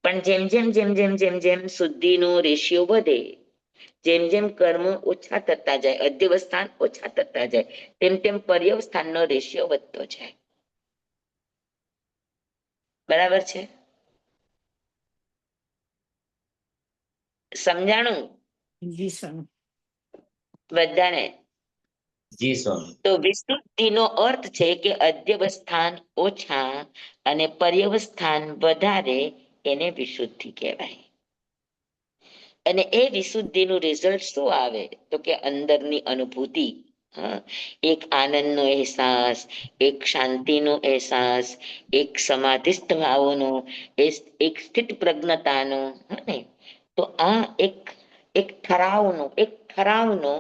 પણ જેમ જેમ જેમ જેમ જેમ જેમ શુદ્ધિનો રેશિયો વધે, જેમ જેમ કર્મ ઓછા થતા જાય, અધ્યવસ્થાન ઓછા થતા જાય, તેમ તેમ પર્યવસ્થાનનો રેશિયો વધતો જાય. બરાબર છે? સમજાણું બધાને? જી સ્વામી. તો વિશુદ્ધિનો અર્થ છે કે અધ્યવસ્થાન ઓછા અને પર્યવસ્થાન વધારે, એને વિશુદ્ધિ કહેવાય. અને એ વિશુદ્ધિનું રિઝલ્ટ શું આવે? તો કે અંદરની અનુભૂતિ, એક આનંદનો અહેસાસ, એક શાંતિનો અહેસાસ, એક સમાધિસ્થ ભાવનો, એક સ્થિત પ્રજ્ઞતાનો. તો આ એક ઠરાવનો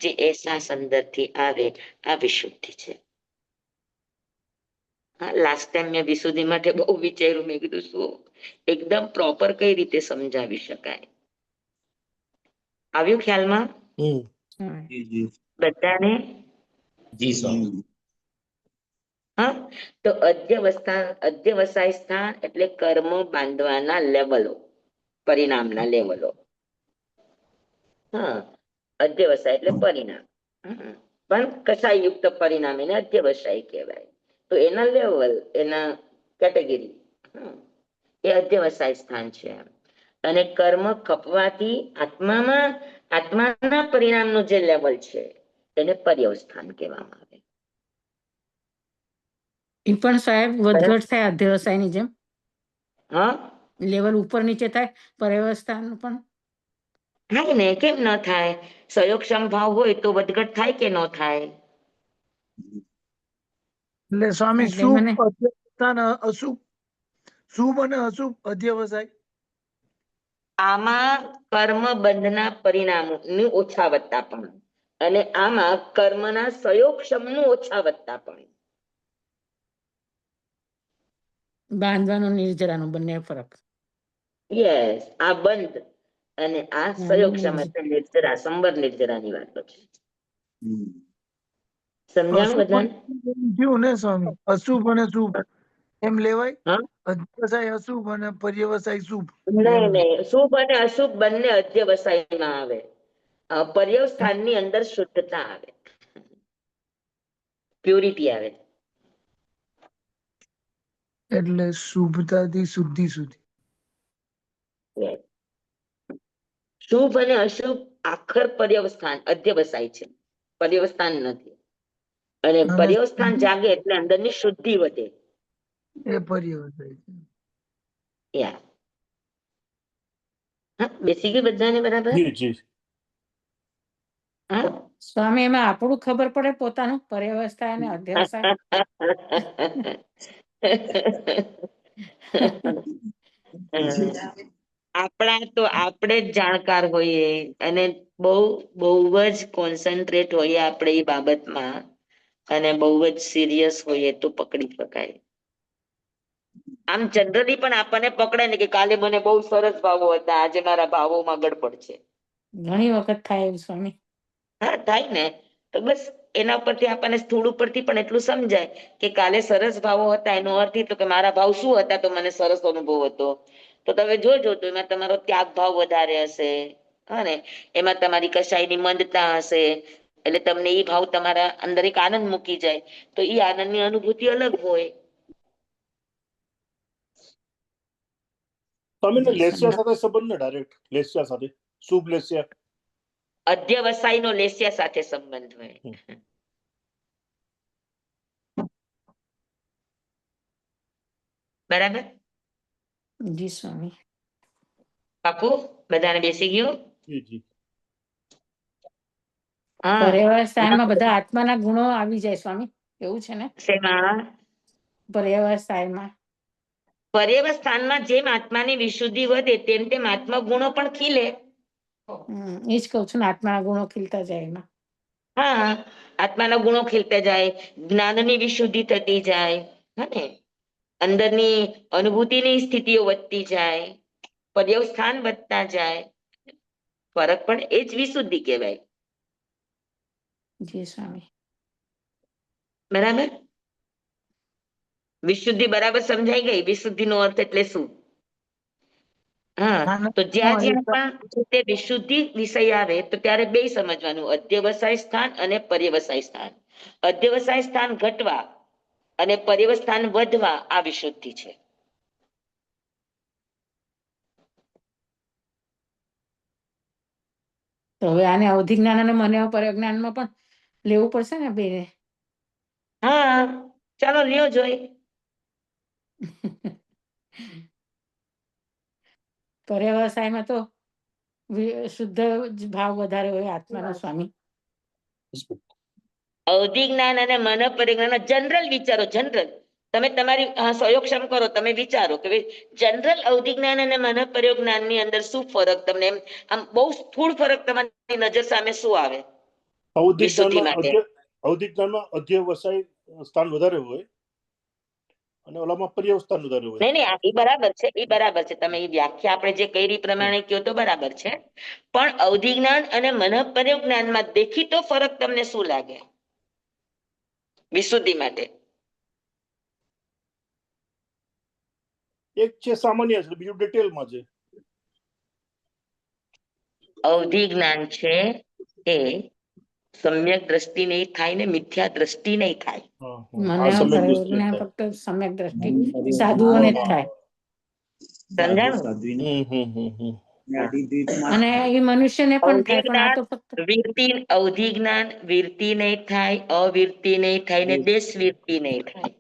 જે અહેસાસ અંદરથી આવે, આ વિશુદ્ધિ છે. લાસ્ટ ટાઈમ મેં વિશુદ્ધિ માટે બહુ વિચાર્યું, મેં કીધું શું એકદમ પ્રોપર કઈ રીતે સમજાવી શકાય. આવ્યું ખ્યાલમાં જી જી. બધાને? જી સ્વામી. હા, તો અધ્યવસાય સ્થાન એટલે કર્મ બાંધવાના લેવલો, પરિણામના લેવલો. હા, અધ્યવસાય એટલે પરિણામ. પણ કસાયુક્ત પરિણામ એને અધ્યવસાય કહેવાય. તો એના લેવલ, એના કેટેગરી, એ અધ્યવસાય સ્થાન છે. અને કર્મ ખપવાથી આત્માના પરિણામનું જે લેવલ છે એને પર્યવસ્થાન કહેવામાં આવે. એ પણ સાહેબ વધઘટ થાય અધ્યવસાયની જેમ, હા, લેવલ ઉપર નીચે થાય પર્યવસ્થાન પણ. થાય ને, કેમ ન થાય? સંયોગક્ષમ ભાવ હોય તો વધઘટ થાય કે ન થાય? એટલે સ્વામી એટલે શુભ મને અધ્યવસાન અશુભ, શુભ અને અશુભ અધ્યવસાય. આમાં કર્મ બંધના પરિણામોનું ઓછા વત્તા પણ, અને આમાં કર્મના સંયોગક્ષમનું ઓછા વત્તા પણ. બાંધવાનું નિર્જરાનું બંને ફરક. યસ, આ બંધ અને આ સંયોગક્ષમ એટલે નિર્જરા, સંબર નિર્જરાની વાતો છે. સમજાણું અશુભ બધાને? થયું ને સ્વામી, અશુભ અને શુભ એમ લેવાય. હા, અધ્યવસાય અશુભ અને પર્યવસાય શુભ. નહીં નહીં, શુભ અને અશુભ બંને અધ્યવસાયમાં આવે. પર્યવસ્થાનની અંદર શુદ્ધતા આવે, પ્યુરિટી આવે. એટલે શુભતાથી શુદ્ધિ સુધી. Yes. શુભ અને અશુભ આખર પર્યવસ્થાન અધ્યવસાય છે, પર્યવસ્થાન નથી. અને અને પર્યવસ્થાન જાગે એટલે અંદરની શુદ્ધિ વધે. એ પર્યવસાય છે. યા, હા, બેસી ગયું બધાને બરાબર? જી જી. હા? સ્વામી એમાં આપણું ખબર પડે પોતાનું પર્યવસ્થા અને અધ્યવસાય. આપણા તો આપણે જ જાણકાર હોઈએ અને બહુ જ કોન્સન્ટ્રેટ હોઈએ આપણે એ બાબતમાં, અને બહુ જ સિરિયસ હોઈએ તો પકડી શકાય. આમ જનરલી પણ આપણને પકડે ને કે કાલે મને બહુ સરસ ભાવો હતા, આજે મારા ભાવોમાં ગડબડ છે. ઘણી વખત થાય એવું સ્વામી. હા, થાય ને. તો બસ એના પરથી આપણને સ્થૂળ ઉપરથી પણ એટલું સમજાય કે કાલે સરસ ભાવો હતા, એનો અર્થ એ તો કે મારા ભાવ શું હતા તો મને સરસ અનુભવ હતો. તો તમે જોજો તો એમાં તમારો ત્યાગ ભાવ વધારે હશે, હા ને, એમાં તમારી કશાયની મંદતા હશે, એટલે તમને એ ભાવ તમારા અંદર એક આનંદ મૂકી જાય, તો એ આનંદની અનુભૂતિ અલગ હોય. સ્વામીને લેસ્યા સાથે સંબંધ ને, ડાયરેક્ટ લેસ્યા સાથે, શુભ લેસ્યા. અધ્યવસાયનો લેસ્યા સાથે સંબંધ હોય. બરાબર? જી સ્વામી. પાકું? બધાને બેસી ગયું? જી જી. હા. પર્યવસ્થાનમાં બધા આત્માના ગુણો આવી જાય સ્વામી, એવું છે ને? શેમાં? પર્યવસ્થામાં. પર્યવસ્થાનમાં જેમ આત્માની વિશુદ્ધિ વધે તેમ તેમ આત્મા ગુણો પણ ખીલે. એ જ કહું છું ને, આત્માના ગુણો ખીલતા જાય એમાં. હા, આત્માના ગુણો ખીલતા જાય, જ્ઞાનની વિશુદ્ધિ થતી જાય, હે, અંદરની અનુભૂતિની સ્થિતિઓ વધતી જાય, પર્યવસ્થાન વધતા જાય, ફરક પણ એ જ વિશુદ્ધિ કહેવાય. જી સ્વામી. બરાબર? વિશુદ્ધિ બરાબર સમજાઈ ગઈ? વિશુદ્ધિ નો અર્થ એટલે શું? હા, તો જ્યાં જ્યાં પણ તે વિશુદ્ધિ વિષય આવે તો ત્યારે બે સમજવાનું, અધ્યવસાય સ્થાન અને પર્યવસાય સ્થાન. અધ્યવસાય સ્થાન ઘટવા અને પર્યવસ્થાન વધવા આ વિશુદ્ધિ છે. તો હવે આને અવધિ જ્ઞાન અને મને પરજ્ઞાનમાં પણ લેવું પડશે ને બે. હા, ચાલો લ્યો જોઈ. પર્યવસાયમાં તો શુદ્ધ ભાવ વધારે હોય આત્માનો સ્વામી. અવધિ જ્ઞાન અને મન પરિજ્ઞાન જનરલ વિચારો, જનરલ તમે તમારી સહયોગક્ષમ કરો, તમે વિચારો કે જનરલ અવધિ જ્ઞાન અને મન પરિજ્ઞાન ની અંદર શું ફરક તમને એમ આમ બહુ સ્થૂળ ફરક તમારી નજર સામે શું આવે? વિશુદ્ધિ માટે અવધિ જ્ઞાનમાં અધ્યવસાય સ્થાન વધારે હોય અને ઓલામાં પર્યવસ્થાન વધારે હોય. નહીં નહીં, એ બરાબર છે, એ બરાબર છે. તમે એ વ્યાખ્યા આપણે જે કઈ પ્રમાણે કહો તો બરાબર છે, પણ અવધિ જ્ઞાન અને મન પરિજ્ઞાનમાં દેખીતો ફરક તમને શું લાગે? વિશુદ્ધિ માટે? એક છે સામાન્ય છે, બીજું ડિટેલમાં છે. અવધિ જ્ઞાન છે એ સમ્યક દ્રષ્ટિ નહીં થાય ને મિથ્યા દ્રષ્ટિ નહીં થાય. હા, મને આ સમય આ દૃષ્ટિ પ્રયોગના થાય. ફક્ત સમ્યક દ્રષ્ટિ સાધુઓને જ થાય. સમજાણું? અને એ મનુષ્યને પણ અવધિ થાય, પણ આ જ્ઞાન તો ફક્ત અવધિ જ્ઞાન વીરતી નહીં થાય, અવીરતી નહીં થાય ને દેશવીરતી નહીં થાય.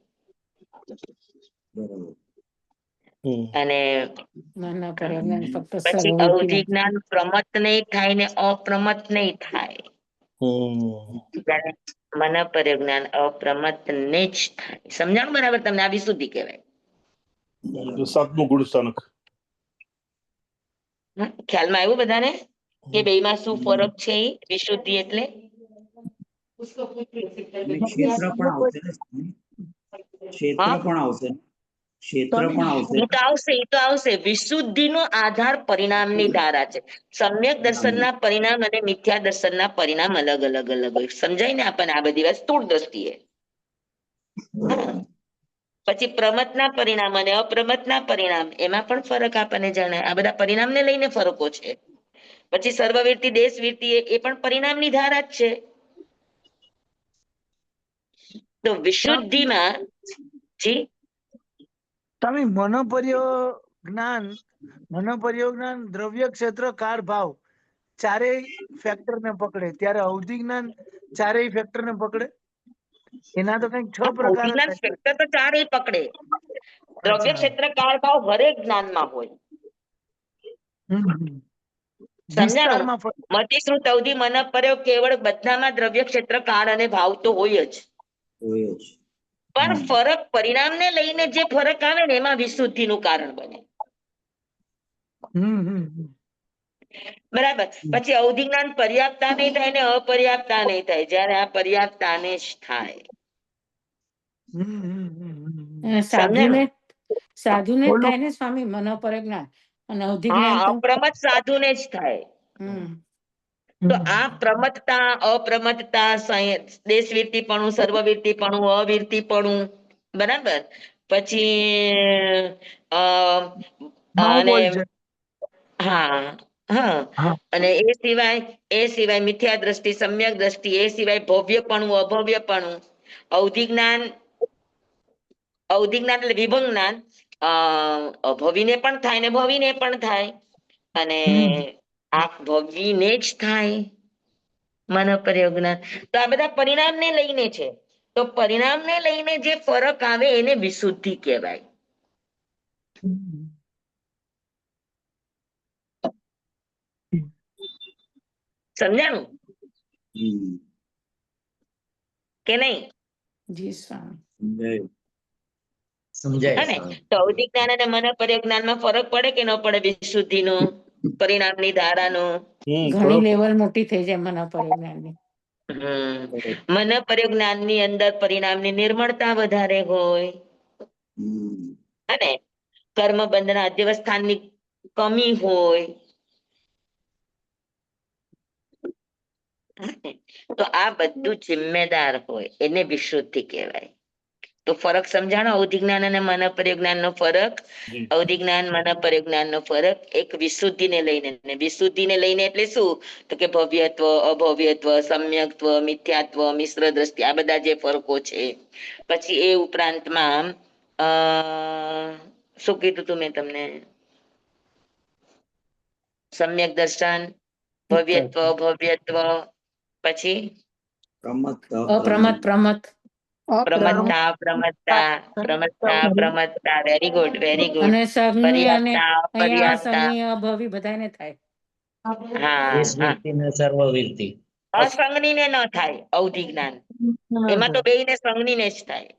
અને મનના પ્રયોગના ફક્ત પછી સર્વવૃત્તિ અવધિ જ્ઞાન પ્રમત નહીં થાય ને અપ્રમત નહીં થાય. ત્યારે મન પરિજ્ઞાન અપ્રમત ને જ થાય. સમજાણું બરાબર તમને? આ વિશુદ્ધિ કહેવાય. સાતમું ગુણસ્થાનક. ખ્યાલમાં આવ્યું બધાને કે બેમાં શું ફરક છે? એ વિશુદ્ધિ એટલે ક્ષેત્ર પણ આવશે ને સ્વામી? ક્ષેત્ર પણ આવશે ને? ક્ષેત્ર પણ આવશે. એ તો આવશે, એ તો આવશે. વિશુદ્ધિનો આધાર પરિણામની ધારા છે. સમ્યક દર્શનના પરિણામ અને મિથ્યા દર્શનના પરિણામ અલગ અલગ અલગ હોય. સમજાય ને આપણને આ બધી વાત સ્થૂળ દ્રષ્ટિએ? પછી પ્રમતના પરિણામ અને અપ્રમતના પરિણામ, એમાં પણ ફરક આપણને જણાય. આ બધા પરિણામને લઈને ફરકો છે. પછી સર્વવીરતી દેશવીરતી એ પણ પરિણામની ધારા જ છે. તો વિશુદ્ધિમાં જી તમે મનોપર્યોગ જ્ઞાન દ્રવ્ય ક્ષેત્ર કાળ ભાવ ચારેય ફેક્ટર ને પકડે, ત્યારે અવધિ જ્ઞાન ચારેય ફેક્ટર ને પકડે. એના તો કઈક 6 પ્રકાર અવધિના હતા. ક્ષેત્ર તો ચારેય પકડે. દ્રવ્ય અચ્છા. ક્ષેત્ર કાળ ભાવ હરેક જ્ઞાનમાં હોય. હમ. સમજાણું? વિસ્તારમાં મતિ શ્રુત અવધિ મન પ્રયોગ કેવળ બધામાં દ્રવ્ય ક્ષેત્ર કાળ અને ભાવ તો હોય જ. પણ ફરક પરિણામને લઈને જે ફરક આવે ને એમાં વિશુદ્ધિનું કારણ બને. બરાબર. પછી અવધિ જ્ઞાન પર્યાપ્તા નહીં થાય ને અપર્યાપ્તા નહીં થાય. જ્યારે આ પર્યાપ્તાને જ થાય. સાધુને જ થાય ને સ્વામી મનોપરિજ્ઞાન, અને અવધિ જ્ઞાન હા, તો અપ્રમત સાધુને જ થાય. તો આ પ્રમતતા અપ્રમતતા દેશવીરતીપણું સર્વવીરતીપણું અવીરતીપણું, બરાબર. પછી અને હા હા અને એ સિવાય મિથ્યા દ્રષ્ટિ સમ્યક દ્રષ્ટિ, એ સિવાય ભવ્યપણું અભવ્યપણું, અવધિ જ્ઞાન એટલે વિભંગ જ્ઞાન અભવીને પણ થાય ને ભવીને પણ થાય. અને આ ભવીને જ થાય મનોપર્યોગ જ્ઞાન. તો આ બધા પરિણામને લઈને છે. તો પરિણામને લઈને જે ફરક આવે એને વિશુદ્ધિ કહેવાય. સમજાણું કે નહીં? જી સ્વામી. સમજાય ને સ્વામી. તો અવધિ જ્ઞાન અને મનોપર્યોગ જ્ઞાનમાં ફરક પડે કે ન પડે? વિશુદ્ધિનો, પરિણામની ધારાનો. ઘણી લેવલ મોટી થઈ જાય મનોપરિજ્ઞાનની. મનોપર્યોગ જ્ઞાનની અંદર પરિણામની નિર્મળતા વધારે હોય અને કર્મ બંધના અધ્યવસ્થાનની કમી હોય. તો આ બધું જિમ્મેદાર હોય એને વિશુદ્ધિ કહેવાય. તો ફરક સમજાણો? અવધિ જ્ઞાન અને મનોપર્યોગ જ્ઞાનનો ફરક. અવધિ જ્ઞાન મનોપર્યોગ જ્ઞાનનો ફરક એક વિશુદ્ધિને લઈને. વિશુદ્ધિને લઈને એટલે શું? તો કે ભવ્યત્વ, અભવ્યત્વ, સમ્યક્ત્વ, મિથ્યાત્વ, મિશ્ર દ્રષ્ટિ, આ બધા જે ફરકો છે. પછી એ ઉપરાંતમાં શું કીધું તું મેં તમને? સમ્યક દર્શન, ભવ્યત્વ, અભવ્યત્વ, પછી પ્રમત્તા. Very good, very good. અને સંજ્ઞી અને પર્યાપ્તા, અહીંયા અપર્યાપ્તા. સંજ્ઞી અભવી બધાને થાય. હા, દેશવીરતી ને સર્વવીરતી. અસંગનીને ન થાય અવધિ જ્ઞાન. એમાં તો બેયને સંગનીને જ થાય.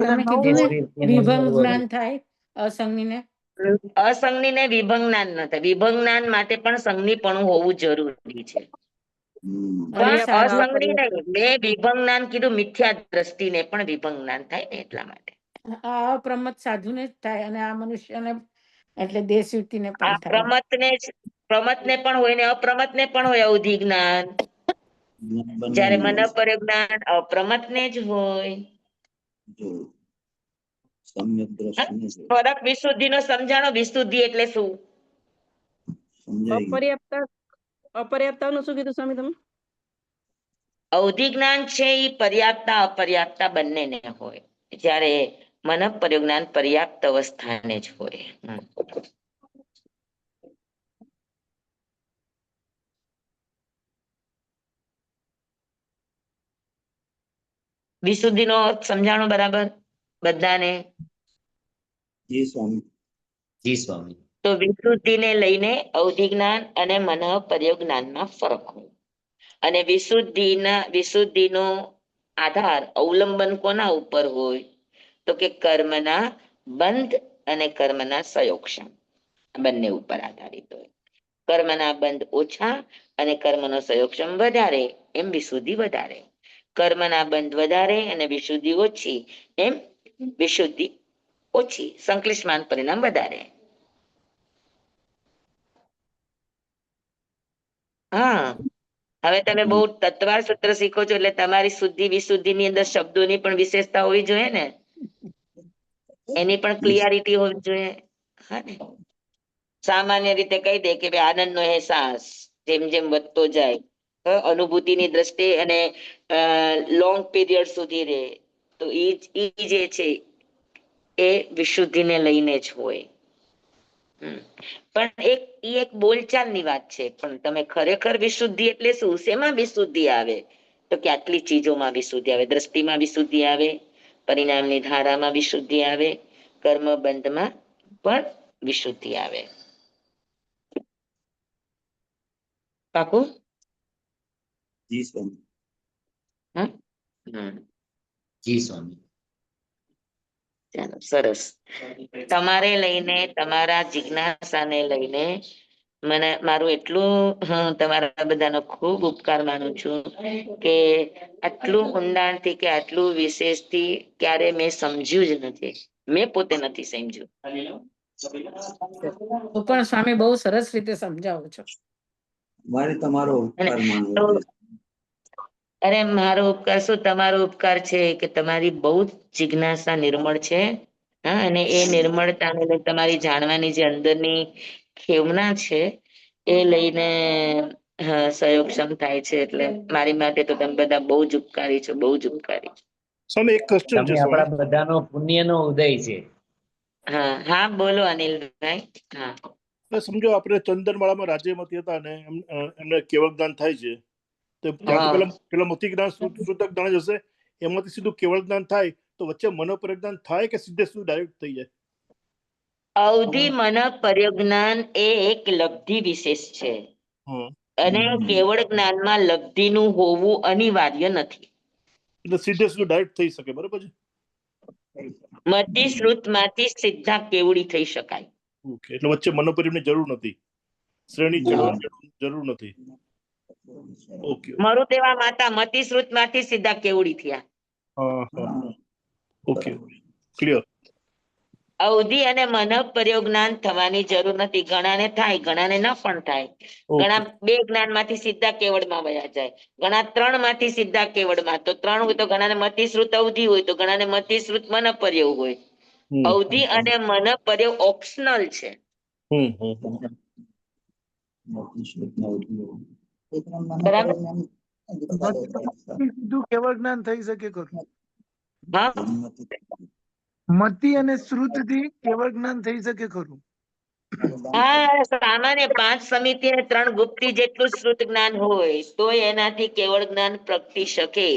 તમે કીધું ને વિભંગ જ્ઞાન થાય અસંગનીને. અસંગનીને વિભંગ જ્ઞાન ન થાય. વિભંગ જ્ઞાન માટે પણ સંગનીપણું હોવું જરૂરી છે. પણ અસંગની નહીં. મેં વિભંગ જ્ઞાન કીધું મિથ્યા દ્રષ્ટિને પણ વિભંગ જ્ઞાન થાય ને એટલા માટે. આ અપ્રમત સાધુને જ થાય અને આ મનુષ્યને એટલે દેશયુક્તિને આ પણ થાય. પ્રમતને પણ હોય ને અપ્રમતને પણ હોય અવધિ જ્ઞાન. જ્યારે બંનેને મન પર્યજ્ઞાન અપ્રમતને જ હોય. જો સમ્યક દ્રષ્ટિને જો ફરક વિશુદ્ધિનો સમજાણો. વિશુદ્ધિ એટલે શું? સમજાઈ ગયું. અપર્યાપ્તાનું શું કીધું સ્વામી તમે? અવધિ જ્ઞાન છે એ પર્યાપ્તા અપર્યાપ્તા બંનેને હોય, જ્યારે મન પર્યજ્ઞાન પર્યાપ્ત અવસ્થાને જ હોય. વિશુદ્ધિનો અર્થ સમજાણો બરાબર બધાને? જી સ્વામી. જી સ્વામી. તો વિશુદ્ધિને લઈને અવધિ જ્ઞાન અને મન પર્યજ્ઞાનમાં ફરક હોય. અને વિશુદ્ધિનો આધાર અવલંબન કોના ઉપર હોય? તો કે કર્મના બંધ અને કર્મના સંયોક્ષમ બંને ઉપર આધારિત હોય. કર્મના બંધ ઓછા અને કર્મનો સંયોક્ષમ વધારે એમ વિશુદ્ધિ વધારે. કર્મના બંધ વધારે અને વિશુદ્ધિ ઓછી એમ વિશુદ્ધિ ઓછી, સંક્લિષ્ટમાન પરિણામ વધારે. હા, હવે તમે બહુ તત્વાર સૂત્ર શીખો છો એટલે તમારી શુદ્ધિ વિશુદ્ધિ ની અંદર શબ્દોની પણ વિશેષતા હોવી જોઈએ ને, એની પણ ક્લિયરિટી હોવી જોઈએ. હા ને, સામાન્ય રીતે કહી દે કે ભાઈ આનંદનો અહેસાસ જેમ જેમ વધતો જાય અનુભૂતિની દ્રષ્ટિએ અને લોંગ પીરિયડ સુધી રહે, તો એ જે છે એ વિશુદ્ધિને લઈને જ હોય. પણ એક બોલચાલની વાત છે. પણ તમે ખરેખર વિશુદ્ધિ એટલે શું? શેમાં વિશુદ્ધિ આવે? તો કે આટલી ચીજોમાં વિશુદ્ધિ આવે. દ્રષ્ટિમાં વિશુદ્ધિ આવે, પરિણામની ધારામાં વિશુદ્ધિ આવે, કર્મ બંધમાં પણ વિશુદ્ધિ આવે. પાકું? જી સ્વામી. જી સ્વામી. ચાલો, સરસ. તમારે લઈને, તમારા જિજ્ઞાસાને લઈને મને મારું એટલું તમારા બધાનો ખૂબ ઉપકાર માનું છું કે આટલું ઊંડાણથી કે આટલું વિશેષથી ક્યારે મેં સમજ્યું જ નથી. મેં પોતે નથી સમજ્યું. તો પણ સ્વામી બહુ સરસ રીતે સમજાવો છો. મારે તમારો ઉપકાર માનવો તો છે. અરે મારો ઉપકાર શું, તમારો ઉપકાર છે કે તમારી બહુ જ જિજ્ઞાસા નિર્મળ છે. હા, અને એ નિર્મળતાને લઈને તમારી જાણવાની જે અંદરની ખેવના છે એ લઈને સહયોગક્ષમ થાય છે. એટલે મારી માટે તો તમે બધા બહુ જ ઉપકારી છો, બહુ જ ઉપકારી. સ્વામી એક ક્વેશ્ચન છે તમે સ્વામી. આપણા બધાનો પુણ્યનો ઉદય છે. હા હા, બોલો અનિલભાઈ. હા, સમજો આપણે ચંદનવાડામાં રાજ્યમતી હતા અને એમને કેવળ જ્ઞાન થાય છે, તો ત્યાં તો પેલા મતિ જ્ઞાન સૂતક જ્ઞાન જ હશે, એમાંથી સીધું કેવળ જ્ઞાન થાય તો વચ્ચે મનોપરિજ્ઞાન થાય કે સીધે સીધું ડાયરેક્ટ થઈ જાય? અવધિ મન પર્યજ્ઞાન એ એક લબ્ધિ વિશેષ છે અને કેવળ જ્ઞાનમાં લબ્ધિનું હોવું અનિવાર્ય નથી. એટલે સીધે સીધું ડાયરેક્ટ થઈ શકે, બરોબર છે? મતિ શ્રુતમાંથી સીધા કેવડી થઈ શકાય. ઓકે, એટલે વચ્ચે મનોપરિજ્ઞાનની જરૂર નથી, શ્રેણી ચડવાની જરૂર નથી. ઓકે મારું તેવા માતા મતિ શ્રુતમાંથી સીધા કેવડી થયા. Okay, clear. અવધિ અને મન પર્યજ્ઞાન થવાની જરૂર નથી. ઘણાને થાય, ઘણાને ન પણ થાય. ઘણા 2 જ્ઞાનમાંથી સીધા કેવડમાં વયા જાય, ઘણા 3 માંથી સીધા કેવડમાં. તો 3 હોય તો ઘણાને મતિશ્રુત અવધિ હોય, તો ઘણાને મતિશ્રુત મન પર્યવ હોય. અવધિ અને મન પર્યવ ઓપ્શનલ છે. બરાબર? સીધું કેવળ જ્ઞાન થઈ શકે ખરું? હા, મતિ અને શ્રુત થી કેવળ જ્ઞાન થઈ શકે ખરું? હા, સામાન્ય 5 સમિતિ અને 3 ગુપ્તી જેટલું શ્રુત જ્ઞાન હોય તો એનાથી કેવળ જ્ઞાન પ્રગટી શકે.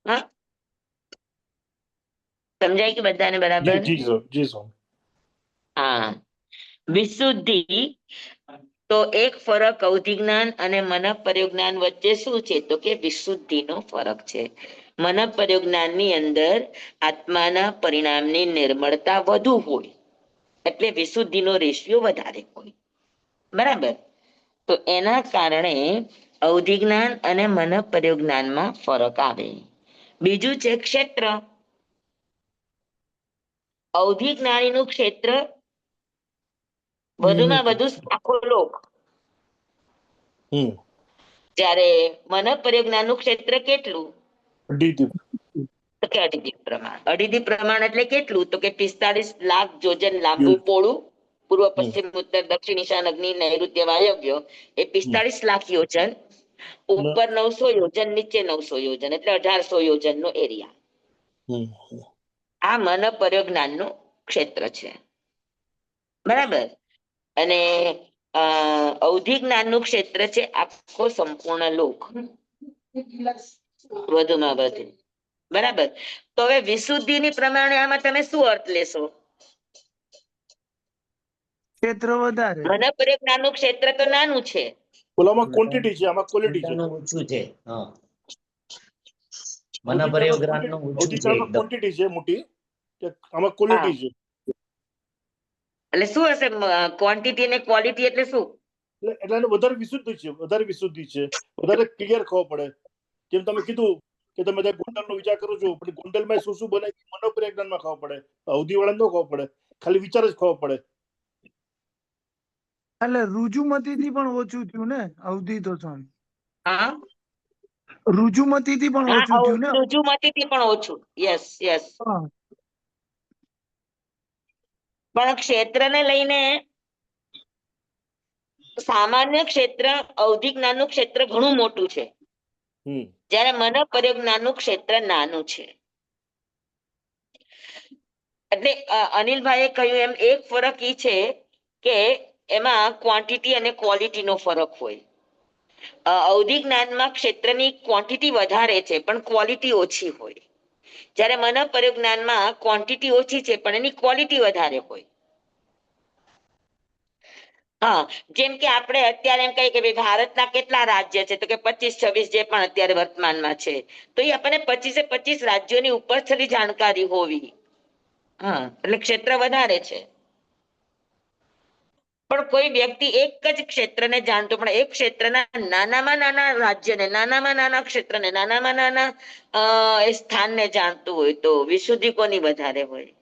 હા, સમજાય કે બધાને બરાબર? હા, વિશુદ્ધિ તો એક ફરક અવધિ જ્ઞાન અને મન પર્યજ્ઞાન વચ્ચે શું છે? તો કે વિશુદ્ધિનો ફરક છે. મન પર્યજ્ઞાનની અંદર આત્માના પરિણામની નિર્મળતા વધુ હોય એટલે વિશુદ્ધિનો રેશિયો વધારે હોય. બરાબર? તો એના કારણે અવધિ જ્ઞાન અને મન પર્યજ્ઞાનમાં ફરક આવે. બીજું છે ક્ષેત્ર. અવધિ જ્ઞાનીનું ક્ષેત્ર વધુમાં વધુ આખો લોક. હમ ત્યારે મન પરિજ્ઞાનનું ક્ષેત્ર કેટલું? ડી તો કે અઢીદીપ પ્રમાણ. અઢીદીપ પ્રમાણ એટલે કેટલું? તો કે 45 લાખ યોજન લાંબુ પોળું, પૂર્વ પશ્ચિમ ઉત્તર દક્ષિણ ઈશાન અગ્નિ નૈઋત્ય વાયવ્ય એ 45 લાખ યોજન, ઉપર 900 યોજન, નીચે 900 યોજન, એટલે 1800 યોજન નો એરિયા. આ મન પરિજ્ઞાનનું ક્ષેત્ર છે, બરાબર. અને અવધિ જ્ઞાનનું ક્ષેત્ર છે આખો સંપૂર્ણ લોક, વધુમાં વધુ, બરાબર. તો હવે વિશુદ્ધિની પ્રમાણે આમાં તમે શું અર્થ લેશો? ક્ષેત્ર વધારે. મન પરિજ્ઞાનનું ક્ષેત્ર તો નાનું છે, ઓલામાં ક્વોન્ટિટી છે, આમાં ક્વોલિટી છે. ઓછું છે. હા, મન પરિજ્ઞાનનું ઓછું છે એકદમ. ક્વોન્ટિટી છે મોટી, આમાં ક્વોલિટી છે. એટલે શું હશે ક્વોન્ટિટી અને ક્વોલિટી એટલે શું? એટલે એને વધારે વિશુદ્ધિ છે, વધારે ક્લિયર ખબર પડે. જેમ તમે કીધું કે તમે ગોંડલનો વિચાર કરો છો, પણ ગોંડલમાં શું શું બને મનોપરિજ્ઞાનમાં ખબર પડે, અવધિવાળા ન ખબર પડે, ખાલી વિચાર જ ખબર પડે. એટલે રુજુમતીથી પણ ઓછું થયું ને અવધિ તો સ્વામી? હા, રુજુમતીથી પણ ઓછું થયું ને? રુજુમતીથી પણ ઓછું. Yes yes. હા. પણ ક્ષેત્રને લઈને સામાન્ય ક્ષેત્ર અવધિ જ્ઞાનનું ક્ષેત્ર ઘણું મોટું છે, જ્યારે મન પરિજ્ઞાનનું ક્ષેત્ર નાનું છે. એટલે અનિલભાઈએ કહ્યું એમ એક ફરક એ છે કે એમાં ક્વોન્ટિટી અને ક્વોલિટીનો ફરક હોય. અવધિ જ્ઞાનમાં ક્ષેત્રની ક્વોન્ટિટી વધારે છે પણ ક્વોલિટી ઓછી હોય, જ્યારે મન પરિજ્ઞાનમાં ક્વોન્ટિટી ઓછી છે પણ એની ક્વોલિટી વધારે હોય. હા, જેમ કે આપણે અત્યારે એમ કહીએ કે ભારતના કેટલા રાજ્ય છે, તો કે 25-26 જે પણ અત્યારે વર્તમાનમાં છે, તો એ આપણને 25-25 રાજ્યોની ઉપર થતી જાણકારી હોવી. હા, એટલે ક્ષેત્ર વધારે છે. પણ કોઈ વ્યક્તિ એક જ ક્ષેત્રને જાણતો, પણ એક ક્ષેત્રના નાનામાં નાના રાજ્યને, નાનામાં નાના ક્ષેત્રને, નાનામાં નાના સ્થાનને જાણતું હોય તો વિશુદ્ધિ કોની વધારે હોય?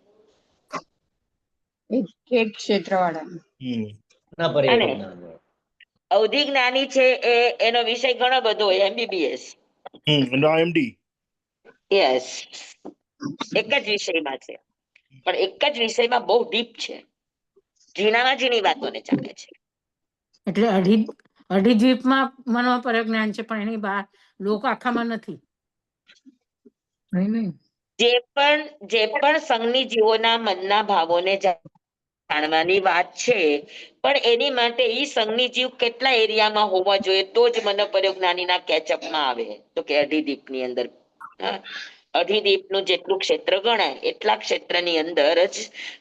એક ક્ષેત્ર વાળા. અવધિ જ્ઞાની છે એનો વિષય ઘણો બધો હોય, MBBS. એમડી. યસ, એક જ વિષયમાં છે, પણ એક જ વિષયમાં બહુ ડીપ છે, ઝીણામાં ઝીણી વાતોને જાણે છે. એટલે અઢી દ્વીપમાં મનો પરિજ્ઞાન છે, પણ એની બહાર લોકો આખામાં નથી. જે પણ સંઘની જીવોના મનના ભાવોને જાણવાની વાત છે, પણ એની માટે ઈ સંઘની જીવ કેટલા એરિયામાં હોવા જોઈએ તો જ મન પરિજ્ઞાનીના કેચઅપમાં આવે, તો કે અઢીદ્વીપની અંદર. અઢીદ્વીપનું જેટલું ક્ષેત્ર ગણાય એટલા ક્ષેત્રની અંદર જ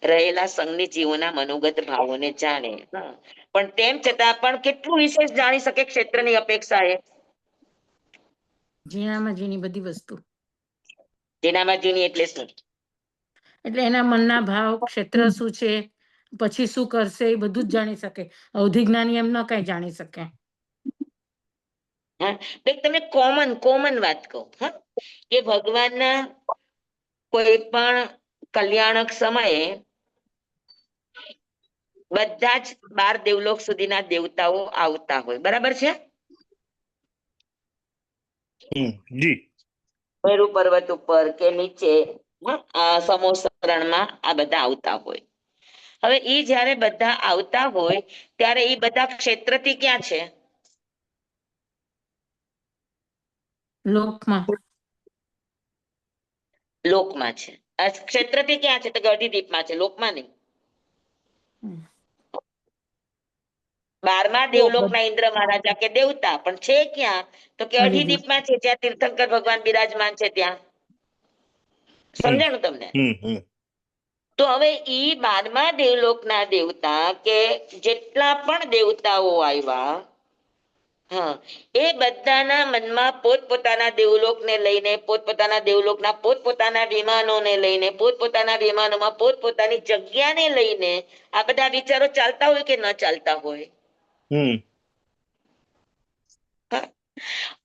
રહેલા સંઘની જીવોના મનોગત ભાવોને જાણે. પણ તેમ છતાં પણ કેટલું વિશેષ જાણી શકે ક્ષેત્રની અપેક્ષાએ? ઝીણામાં ઝીણી બધી વસ્તુ. ઝીણામાં ઝીણી એટલે શું? એટલે એના મનના ભાવ, ક્ષેત્ર શું છે, પછી શું કરશે, એ બધું જ જાણી શકે. અવધિ જ્ઞાની એમ ન કઈ જાણી શકે. હા, તમે કોમન વાત કહો, હા, કે ભગવાનના કોઈ પણ કલ્યાણક સમયે બધા જ 12 દેવલોક સુધીના દેવતાઓ આવતા હોય, બરાબર છે? જી. મેરુ પર્વત ઉપર કે નીચે સમોસરણમાં આ બધા આવતા હોય. હવે ઈ જયારે બધા આવતા હોય ત્યારે ઈ બધા ક્ષેત્રથી ક્યાં છે? લોકમાં. લોકમાં છે. આ ક્ષેત્રથી ક્યાં છે? તો અઢીદ્વીપમાં છે, લોકમાં નહીં. 12મા દેવલોકના ઇન્દ્ર મહારાજા કે દેવતા પણ છે ક્યાં? તો કે અઢીદ્વીપમાં છે, જ્યાં તીર્થંકર ભગવાન બિરાજમાન છે ત્યાં. સમજાણું તમને? તો હવે ઈ 12મા દેવલોકના દેવતા કે જેટલા પણ દેવતાઓ આવ્યા, હા, એ બધાના મનમાં પોતપોતાના દેવલોકને લઈને, પોતપોતાના દેવલોકના પોતપોતાના વિમાનોને લઈને, પોતપોતાના વિમાનોમાં પોતપોતાની જગ્યાને લઈને આ બધા વિચારો ચાલતા હોય કે ન ચાલતા હોય?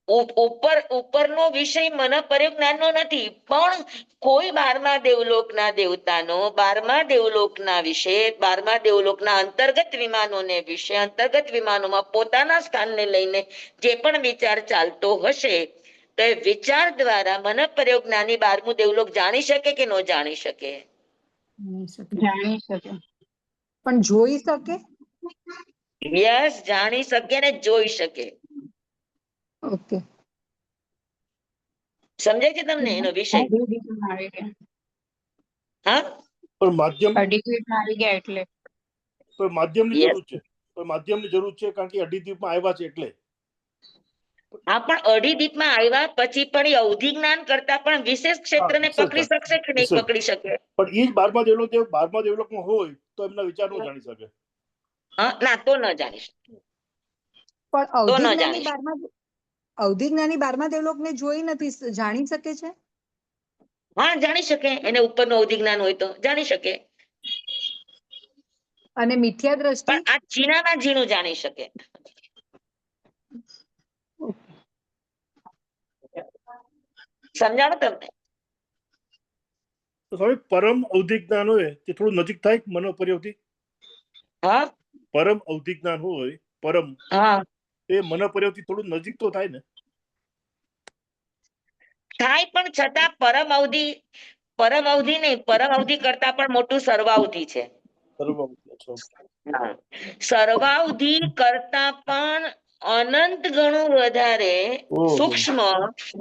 ઉપરનો વિષય મનોપરિજ્ઞાનનો નથી, પણ કોઈ 12મા દેવલોકના દેવતાનો 12મા દેવલોકના વિશે, 12મા દેવલોકના અંતર્ગત વિમાનોને વિશે, અંતર્ગત વિમાનોમાં પોતાના સ્થાનને લઈને જે પણ વિચાર ચાલતો હશે, તો એ વિચાર દ્વારા મનોપરિજ્ઞાની 12મું દેવલોક જાણી શકે કે ન જાણી શકે? જાણી શકે. પણ જોઈ શકે? યસ, જાણી શકે ને જોઈ શકે. ઓકે. સમજાય છે તમને એનો વિષય? અઢી ડીપમાં આવી ગયા. હા, પણ માધ્યમ અઢી ડીપમાં આવી ગયા એટલે. પણ માધ્યમની Yes. જરૂર છે. પણ માધ્યમની જરૂર છે કારણ કે અઢી દ્વીપમાં આવ્યા છે એટલે. હા, પણ અઢી દીપમાં આવ્યા પછી પણ એ અવધિ જ્ઞાન કરતા પણ વિશેષ ક્ષેત્રને વિશેષ પકડી શકશે કે નહીં વિશેષ. પકડી શકે? પણ એ જ 12મા દેવલોકમાં હોય તો એમના વિચાર નો જાણી શકે. હા, ના, તો ન જાણી શકે. પણ તો ન અવધિજ્ઞાની જાણી શકે. 12મા દેવલોકને જોઈ નથી, જાણી શકે છે? હા, જાણી શકે. એને ઉપરનું અવધિ જ્ઞાન હોય તો જાણી શકે. અને મિથ્યા દ્રષ્ટિ? પણ આ ઝીણામાં ઝીણું જાણી શકે. સમજાણું તમને? તો સ્વામી પરમ અવધિ જ્ઞાન હોય તે થોડું નજીક થાય મનોપરિયોગથી? હા, પરમ અવધિ જ્ઞાન હોય, પરમ, હા, એ મનોપરિયોગથી થોડું નજીક તો થાય ને? થાય, પણ છતાં પરમ અવધિ નહીં, પરમ અવધિ કરતા પણ મોટું સર્વાવધિ છે. હા. સર્વાવધિ કરતા પણ અનંત ગણું વધારે ઓહો. સૂક્ષ્મ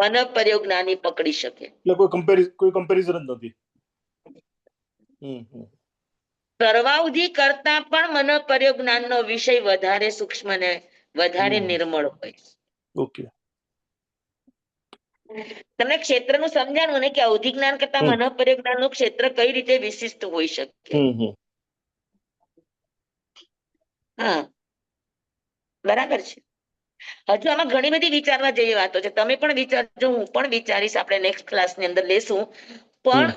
મનોપરિજ્ઞાની પકડી શકે. એટલે કોઈ કમ્પેરિઝન જ નથી. સર્વાવધિ કરતા પણ મનોપરિજ્ઞાનનો વિષય વધારે સૂક્ષ્મ ને વધારે નિર્મળ હોય. ઓકે. તમને ક્ષેત્રનું સમજાણું ને કે અવધિ જ્ઞાન કરતા મનોપરિજ્ઞાનનું ક્ષેત્ર કઈ રીતે વિશિષ્ટ હોઈ શકે? હા, બરાબર છે. હજુ આમાં ઘણી બધી વિચારવા જેવી વાતો છે. તમે પણ વિચારજો, હું પણ વિચારીશ. આપણે નેક્સ્ટ ક્લાસની અંદર લેશું. પણ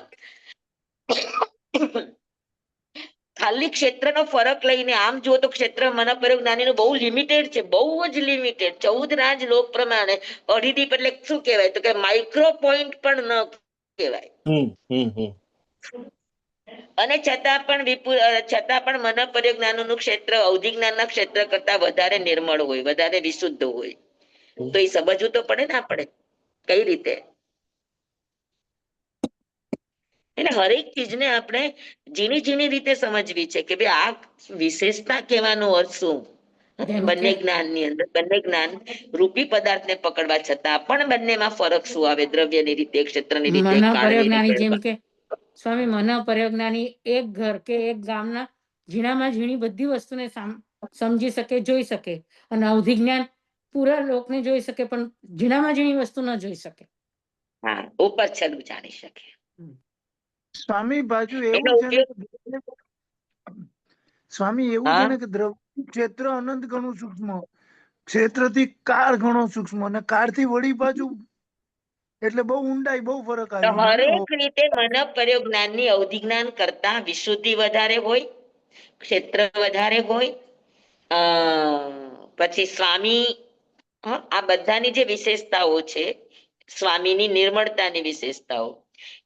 ખાલી ક્ષેત્રનો ફરક લઈને આમ જુઓ તો ક્ષેત્ર મનોપરિજ્ઞાનીનું બહુ લિમિટેડ છે, બહુ જ લિમિટેડ. 14 રાજ લોક પ્રમાણે અઢી દીપ એટલે શું કહેવાય? તો કે માઇક્રો પોઈન્ટ પણ ન કહેવાય. અને છતાં પણ મનોપરિજ્ઞાનનું ક્ષેત્ર અવધિ જ્ઞાનના ક્ષેત્ર કરતા વધારે નિર્મળ હોય, વધારે વિશુદ્ધ હોય. તો એ સમજવું તો પડે ને આપણે કઈ રીતે. એટલે હરેક ચીજને આપણે ઝીણી ઝીણી રીતે સમજવી છે કે ભાઈ આ વિશેષતા કહેવાનો અર્થ શું? બંને જ્ઞાનની અંદર બંને જ્ઞાન રૂપી પદાર્થને પકડવા છતાં પણ બંનેમાં ફરક શું આવે? દ્રવ્યની રીતે, ક્ષેત્રની રીતે, કાળની મનોપરિજ્ઞાની રીતે. જેમ કે સ્વામી, મનોપરિજ્ઞાની એક ઘર કે એક ગામના ઝીણામાં ઝીણી બધી વસ્તુને સમજી શકે, જોઈ શકે. અને અવધિ જ્ઞાન પૂરા લોકને જોઈ શકે, પણ ઝીણામાં ઝીણી વસ્તુ ન જોઈ શકે. હા, ઉપર છેલ્લું જાણી શકે. સ્વામી બાજુ એનો એવું છે ને ઉપયોગ સ્વામી એવું છે હા ને કે દ્રવ્ય ક્ષેત્ર અનંત ગણું સૂક્ષ્મ, ક્ષેત્રથી કાળ ઘણો સૂક્ષ્મ, અને કાળથી વળી બાજુ, એટલે બહુ ઊંડાઈ, બહુ ફરક તો આવી ગયો ને. હરેક રીતે મનોપરિજ્ઞાનની અવધિ જ્ઞાન કરતા વિશુદ્ધિ વધારે હોય, ક્ષેત્ર વધારે હોય. પછી સ્વામી, આ બધાની જે વિશેષતાઓ છે, સ્વામીની નિર્મળતાની વિશેષતાઓ,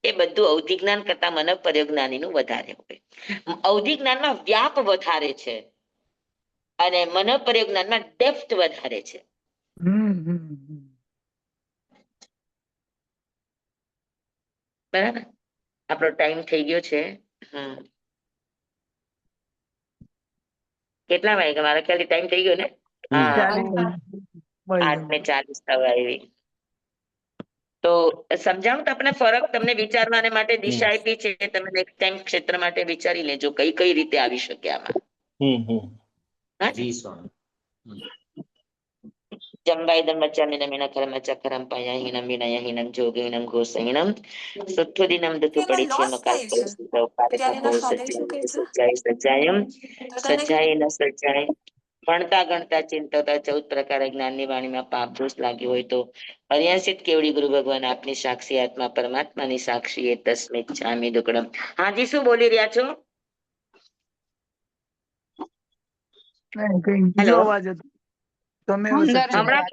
એ બધું અવધિ જ્ઞાન કરતા મનોપરિજ્ઞાનીનું વધારે હોય. અવધિ જ્ઞાનમાં વ્યાપ વધારે છે અને મનોપરિજ્ઞાનમાં ડેપ્થ વધારે છે. બરાબર. આપણો ટાઈમ થઈ ગયો છે. કેટલા વાગ્યા? મારા ખ્યાલથી ટાઈમ થઈ ગયો ને? હા, 8:40 થવા આવી. તો સમજાવું તમને ફરક, તમને વિચારવાને માટે દિશા આપી છે. તમે નેક્સ્ટ ટાઈમ ક્ષેત્ર માટે વિચારી લેજો કઈ કઈ રીતે આવી શકે આમાં. જી સ્વામી. જંબાઈદમ મચ્ચામિનમ મીનકરમ ચક્કરમ પાયાહીનમ વિનયહીનમ જોગહીનમ ઘોષહીનમ સુત્થુદિનમ દુતુપડીચ્યમ કાલ્પસ્તવ પારકપો સજ્જાય સજ્જાય ન સજ્જાય. ભણતા ગણતા ચિંતતા 14 પ્રકારે જ્ઞાનની વાણીમાં પાપ દોષ લાગ્યો હોય તો અર્યાસિત કેવડી ગુરુ ભગવાન આપની સાક્ષી આત્મા પરમાત્માની સાક્ષી એ તસ્મિત છામી દુકડમ. હાજી, શું બોલી રહ્યા છો? કઈ બીજો હેલો, અવાજ હતો. તમે હમણાં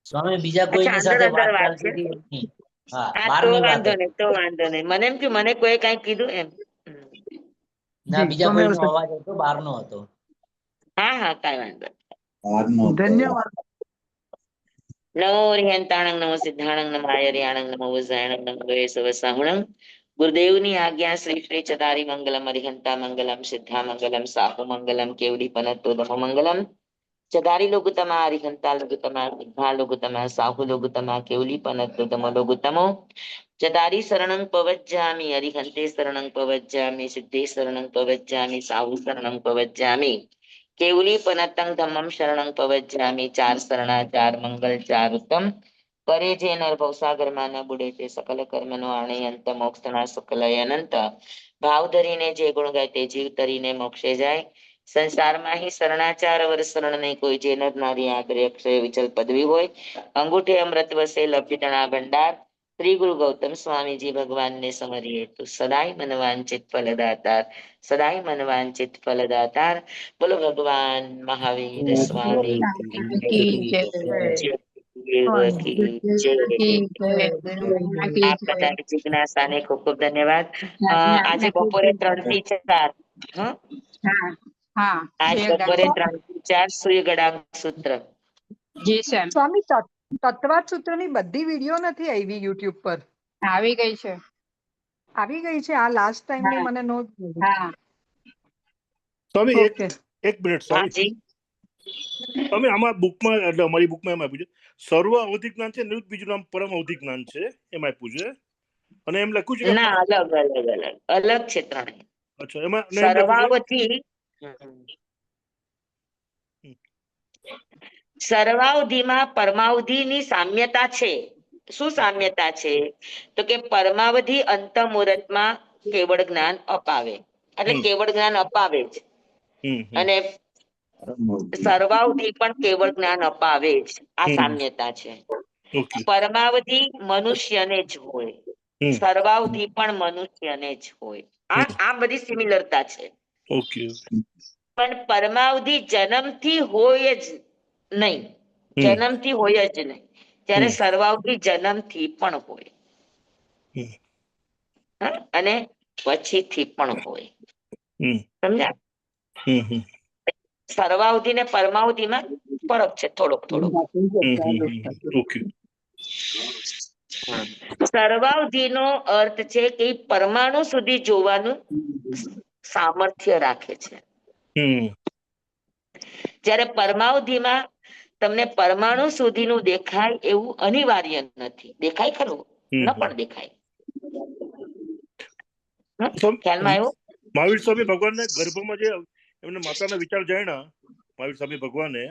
સ્વામી બીજા અચ્છા, કોઈની અંદર સાથે અંદર વાત વાત છે. ચાલતી હતી નહીં. હા, હા, તો બહારની વાત વાંધો હતી. નહીં, તો વાંધો નહીં. મને એમ કે મને કોઈ કઈ કીધું એમ. ના, જી, બીજા તમે કોઈનો અવાજ હતો, બહારનો હતો. હા હા, કાંઈ વાંધો નહીં. બહારનો હતો. ધન્યવાદ. નમો રિહંતાણંગ નમો સિદ્ધાણંગ નમો આયર્યાણંગ નમો વજાયણંગ નમો ગયેસવસાહુણંગ. ગુરુદેવની આજ્ઞા શ્રી શ્રી ચદારી મંગલમ અરિહંતા મંગલમ સિદ્ધા મંગલમ સાહુ મંગલમ કેવડી પનતો દમો મંગલમ. ચદારી લોગુતમા અરિહંતા લોગુતમા સિદ્ધા લોગુતમા સાહુ લોગુતમા કેવલી પનતો દમો લોગુતમો. ચદારી શરણં પવજ્જામિ અરિહંતે શરણં પવજ્જામિ સિદ્ધે શરણં પવજ્જામિ સાહુ શરણં પવજ્જામિ કેવલી પનતં ધમ્મં શરણં પવજ્જામિ. ચાર શરણા ચાર મંગલ ચાર ઉત્તમ. કરે જે નર ભવસાગર માં ન બુડે તે સકલ કર્મ નો આણે અંત મોક્ષના શુક્લય અનંત. ભાવ ધરીને જે ગુણ ગાય તે જીવ તરીને મોક્ષે જાય. સંસારમાં હિ શરણાચાર વર શરણ નહીં કોઈ. જે નર નારી આગ્રે અક્ષય વિચલ પદવી હોય. અંગૂઠે અમૃત વસે લભ્યતણા ભંડાર. શ્રી ગુરુ ગૌતમ સ્વામીજી ભગવાનને સમરીએ તો સદાય મનવાંચિત ફલદાતાર. સદાય મનવાંચિત ફલદાતાર. બોલો ભગવાન મહાવીર સ્વામી આપ બધા જિજ્ઞાસાને ખૂબ ખૂબ ધન્યવાદ. આજે બપોરે 3 થી 4 આજ બપોરે 3 થી 4 સૂર્યગડામ સૂત્ર. સ્વામી તત્વાત સૂત્રની બધી વિડીયો નથી આવી યુટ્યુબ પર. આવી ગઈ છે. આવી ગઈ છે. આ લાસ્ટ ટાઈમ ની મને નો. સ્વામી ઓકે. એક મિનિટ હા સ્વામી. જી. તમે આમાં બુકમાં એટલે અમારી બુકમાં એમ આપ્યું છે સર્વ અવધિ જ્ઞાન છે, બીજું નામ પરમ અવધિ જ્ઞાન છે, એમ આપ્યું છે. અને એમ લખ્યું છે કે ના, અલગ અલગ છે ત્રણેય. અચ્છા, એમાં એમ લખ્યું છે સર્વાવધિમાં પરમાવધિની સામ્યતા છે. શું સામ્યતા છે? તો કે પરમાવધિ અંત મુહૂર્તમાં કેવળ જ્ઞાન અપાવે, એટલે કેવળ જ્ઞાન અપાવે જ. અને સર્વાવધિ પણ કેવળ જ્ઞાન અપાવે જ. આ સામ્યતા છે. પરમાવધિ મનુષ્યને જ હોય, સર્વાવધિ પણ મનુષ્યને જ હોય. આ બધી સિમિલરતા છે. ઓકે. પણ પરમાવધિ જન્મથી હોય જ નહીં, જન્મથી હોય જ નહીં. ત્યારે સર્વાવધિ જન્મથી પણ હોય અને પછીથી પણ હોય. સમજ્યા? સર્વાવધિ ને પરમાવધિમાં ફરક છે થોડોક. સર્વાવધિ નો અર્થ છે કે પરમાણુ સુધી જોવાનું સામર્થ્ય રાખે છે. જ્યારે પરમાવધિમાં તમને પરમાણુ સુધીનું દેખાય એવું અનિવાર્ય નથી. દેખાય ખરું, ન પણ દેખાય. ખ્યાલમાં આવ્યું? મહાવીર સ્વામી ભગવાનને ગર્ભમાં જે એમને માતાના વિચાર જાણ્યા મહાવીર સ્વામી ભગવાને,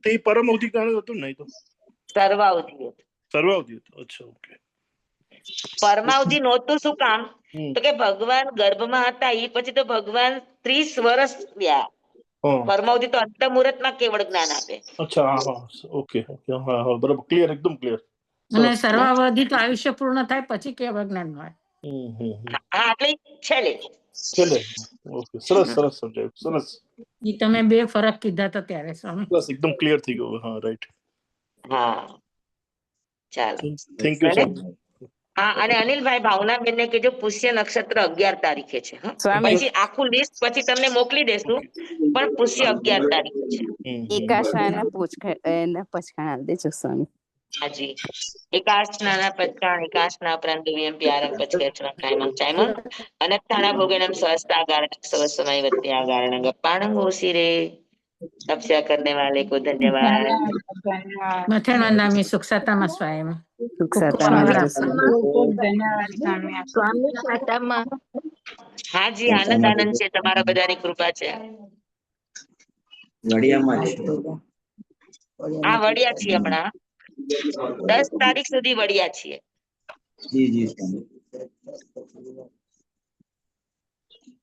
તે પરમ અવધિ જ્ઞાન હતું ને? તો સર્વાવધિ હતું. સર્વાવધિ હતું. અચ્છા, ઓકે. પરમાવધિ નહોતું શું કામ? તો કે ભગવાન ગર્ભમાં હતા એ પછી તો ભગવાન 30 વર્ષ થયા. પરમાવધિ તો અંત મુહૂર્તમાં કેવળ જ્ઞાન આપે. અચ્છા, હા, ઓકે, હા, બરાબર, ક્લિયર, એકદમ ક્લિયર. અને સર્વાવધિ તો આયુષ્ય પૂર્ણ થાય પછી કેવળ જ્ઞાન હોય. હા, એટલે છેલ્લે. ઓકે, સરસ સમજાયું, સરસ. એ તમે બે ફરક કીધા હતા ત્યારે સ્વામી. બસ એકદમ ક્લિયર થઈ ગયું. હા, રાઈટ. હા, ચાલો. Thank you sir. હા, અને અનિલભાઈ ભાવનાબેન ને કીધું પુષ્ય નક્ષત્ર 11 તારીખે છે. પછી આખું લિસ્ટ પછી તમને મોકલી દેશું, પણ પુષ્ય 11 તારીખે છે. પચકાણ દેજો સ્વામી. હાજી. એકાશના પચકાણ એકાશના ઉપરાંત વીએમપી આરંભ પચકેચના કાયમં ચાયમં અનત્થાણા ભોગેનમ સ્વસ્તાગારણ સ્વસમય વત્યાગારણ ગપ્પાણં ઓસિરે तपस्या करने वाले को धन्यवाद. मथेन वंदामि सुखसतामा स्वायम. હાજી, આનંદ છે. તમારા બધાની કૃપા છે. હા, વડિયા છીએ હમણાં 10 તારીખ સુધી વડિયા છીએ.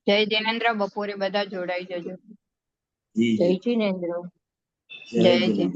જય જિનેન્દ્ર. બપોરે બધા જોડાઈ જજો. જય જિનેન્દ્ર. જય જિનેન્દ્ર.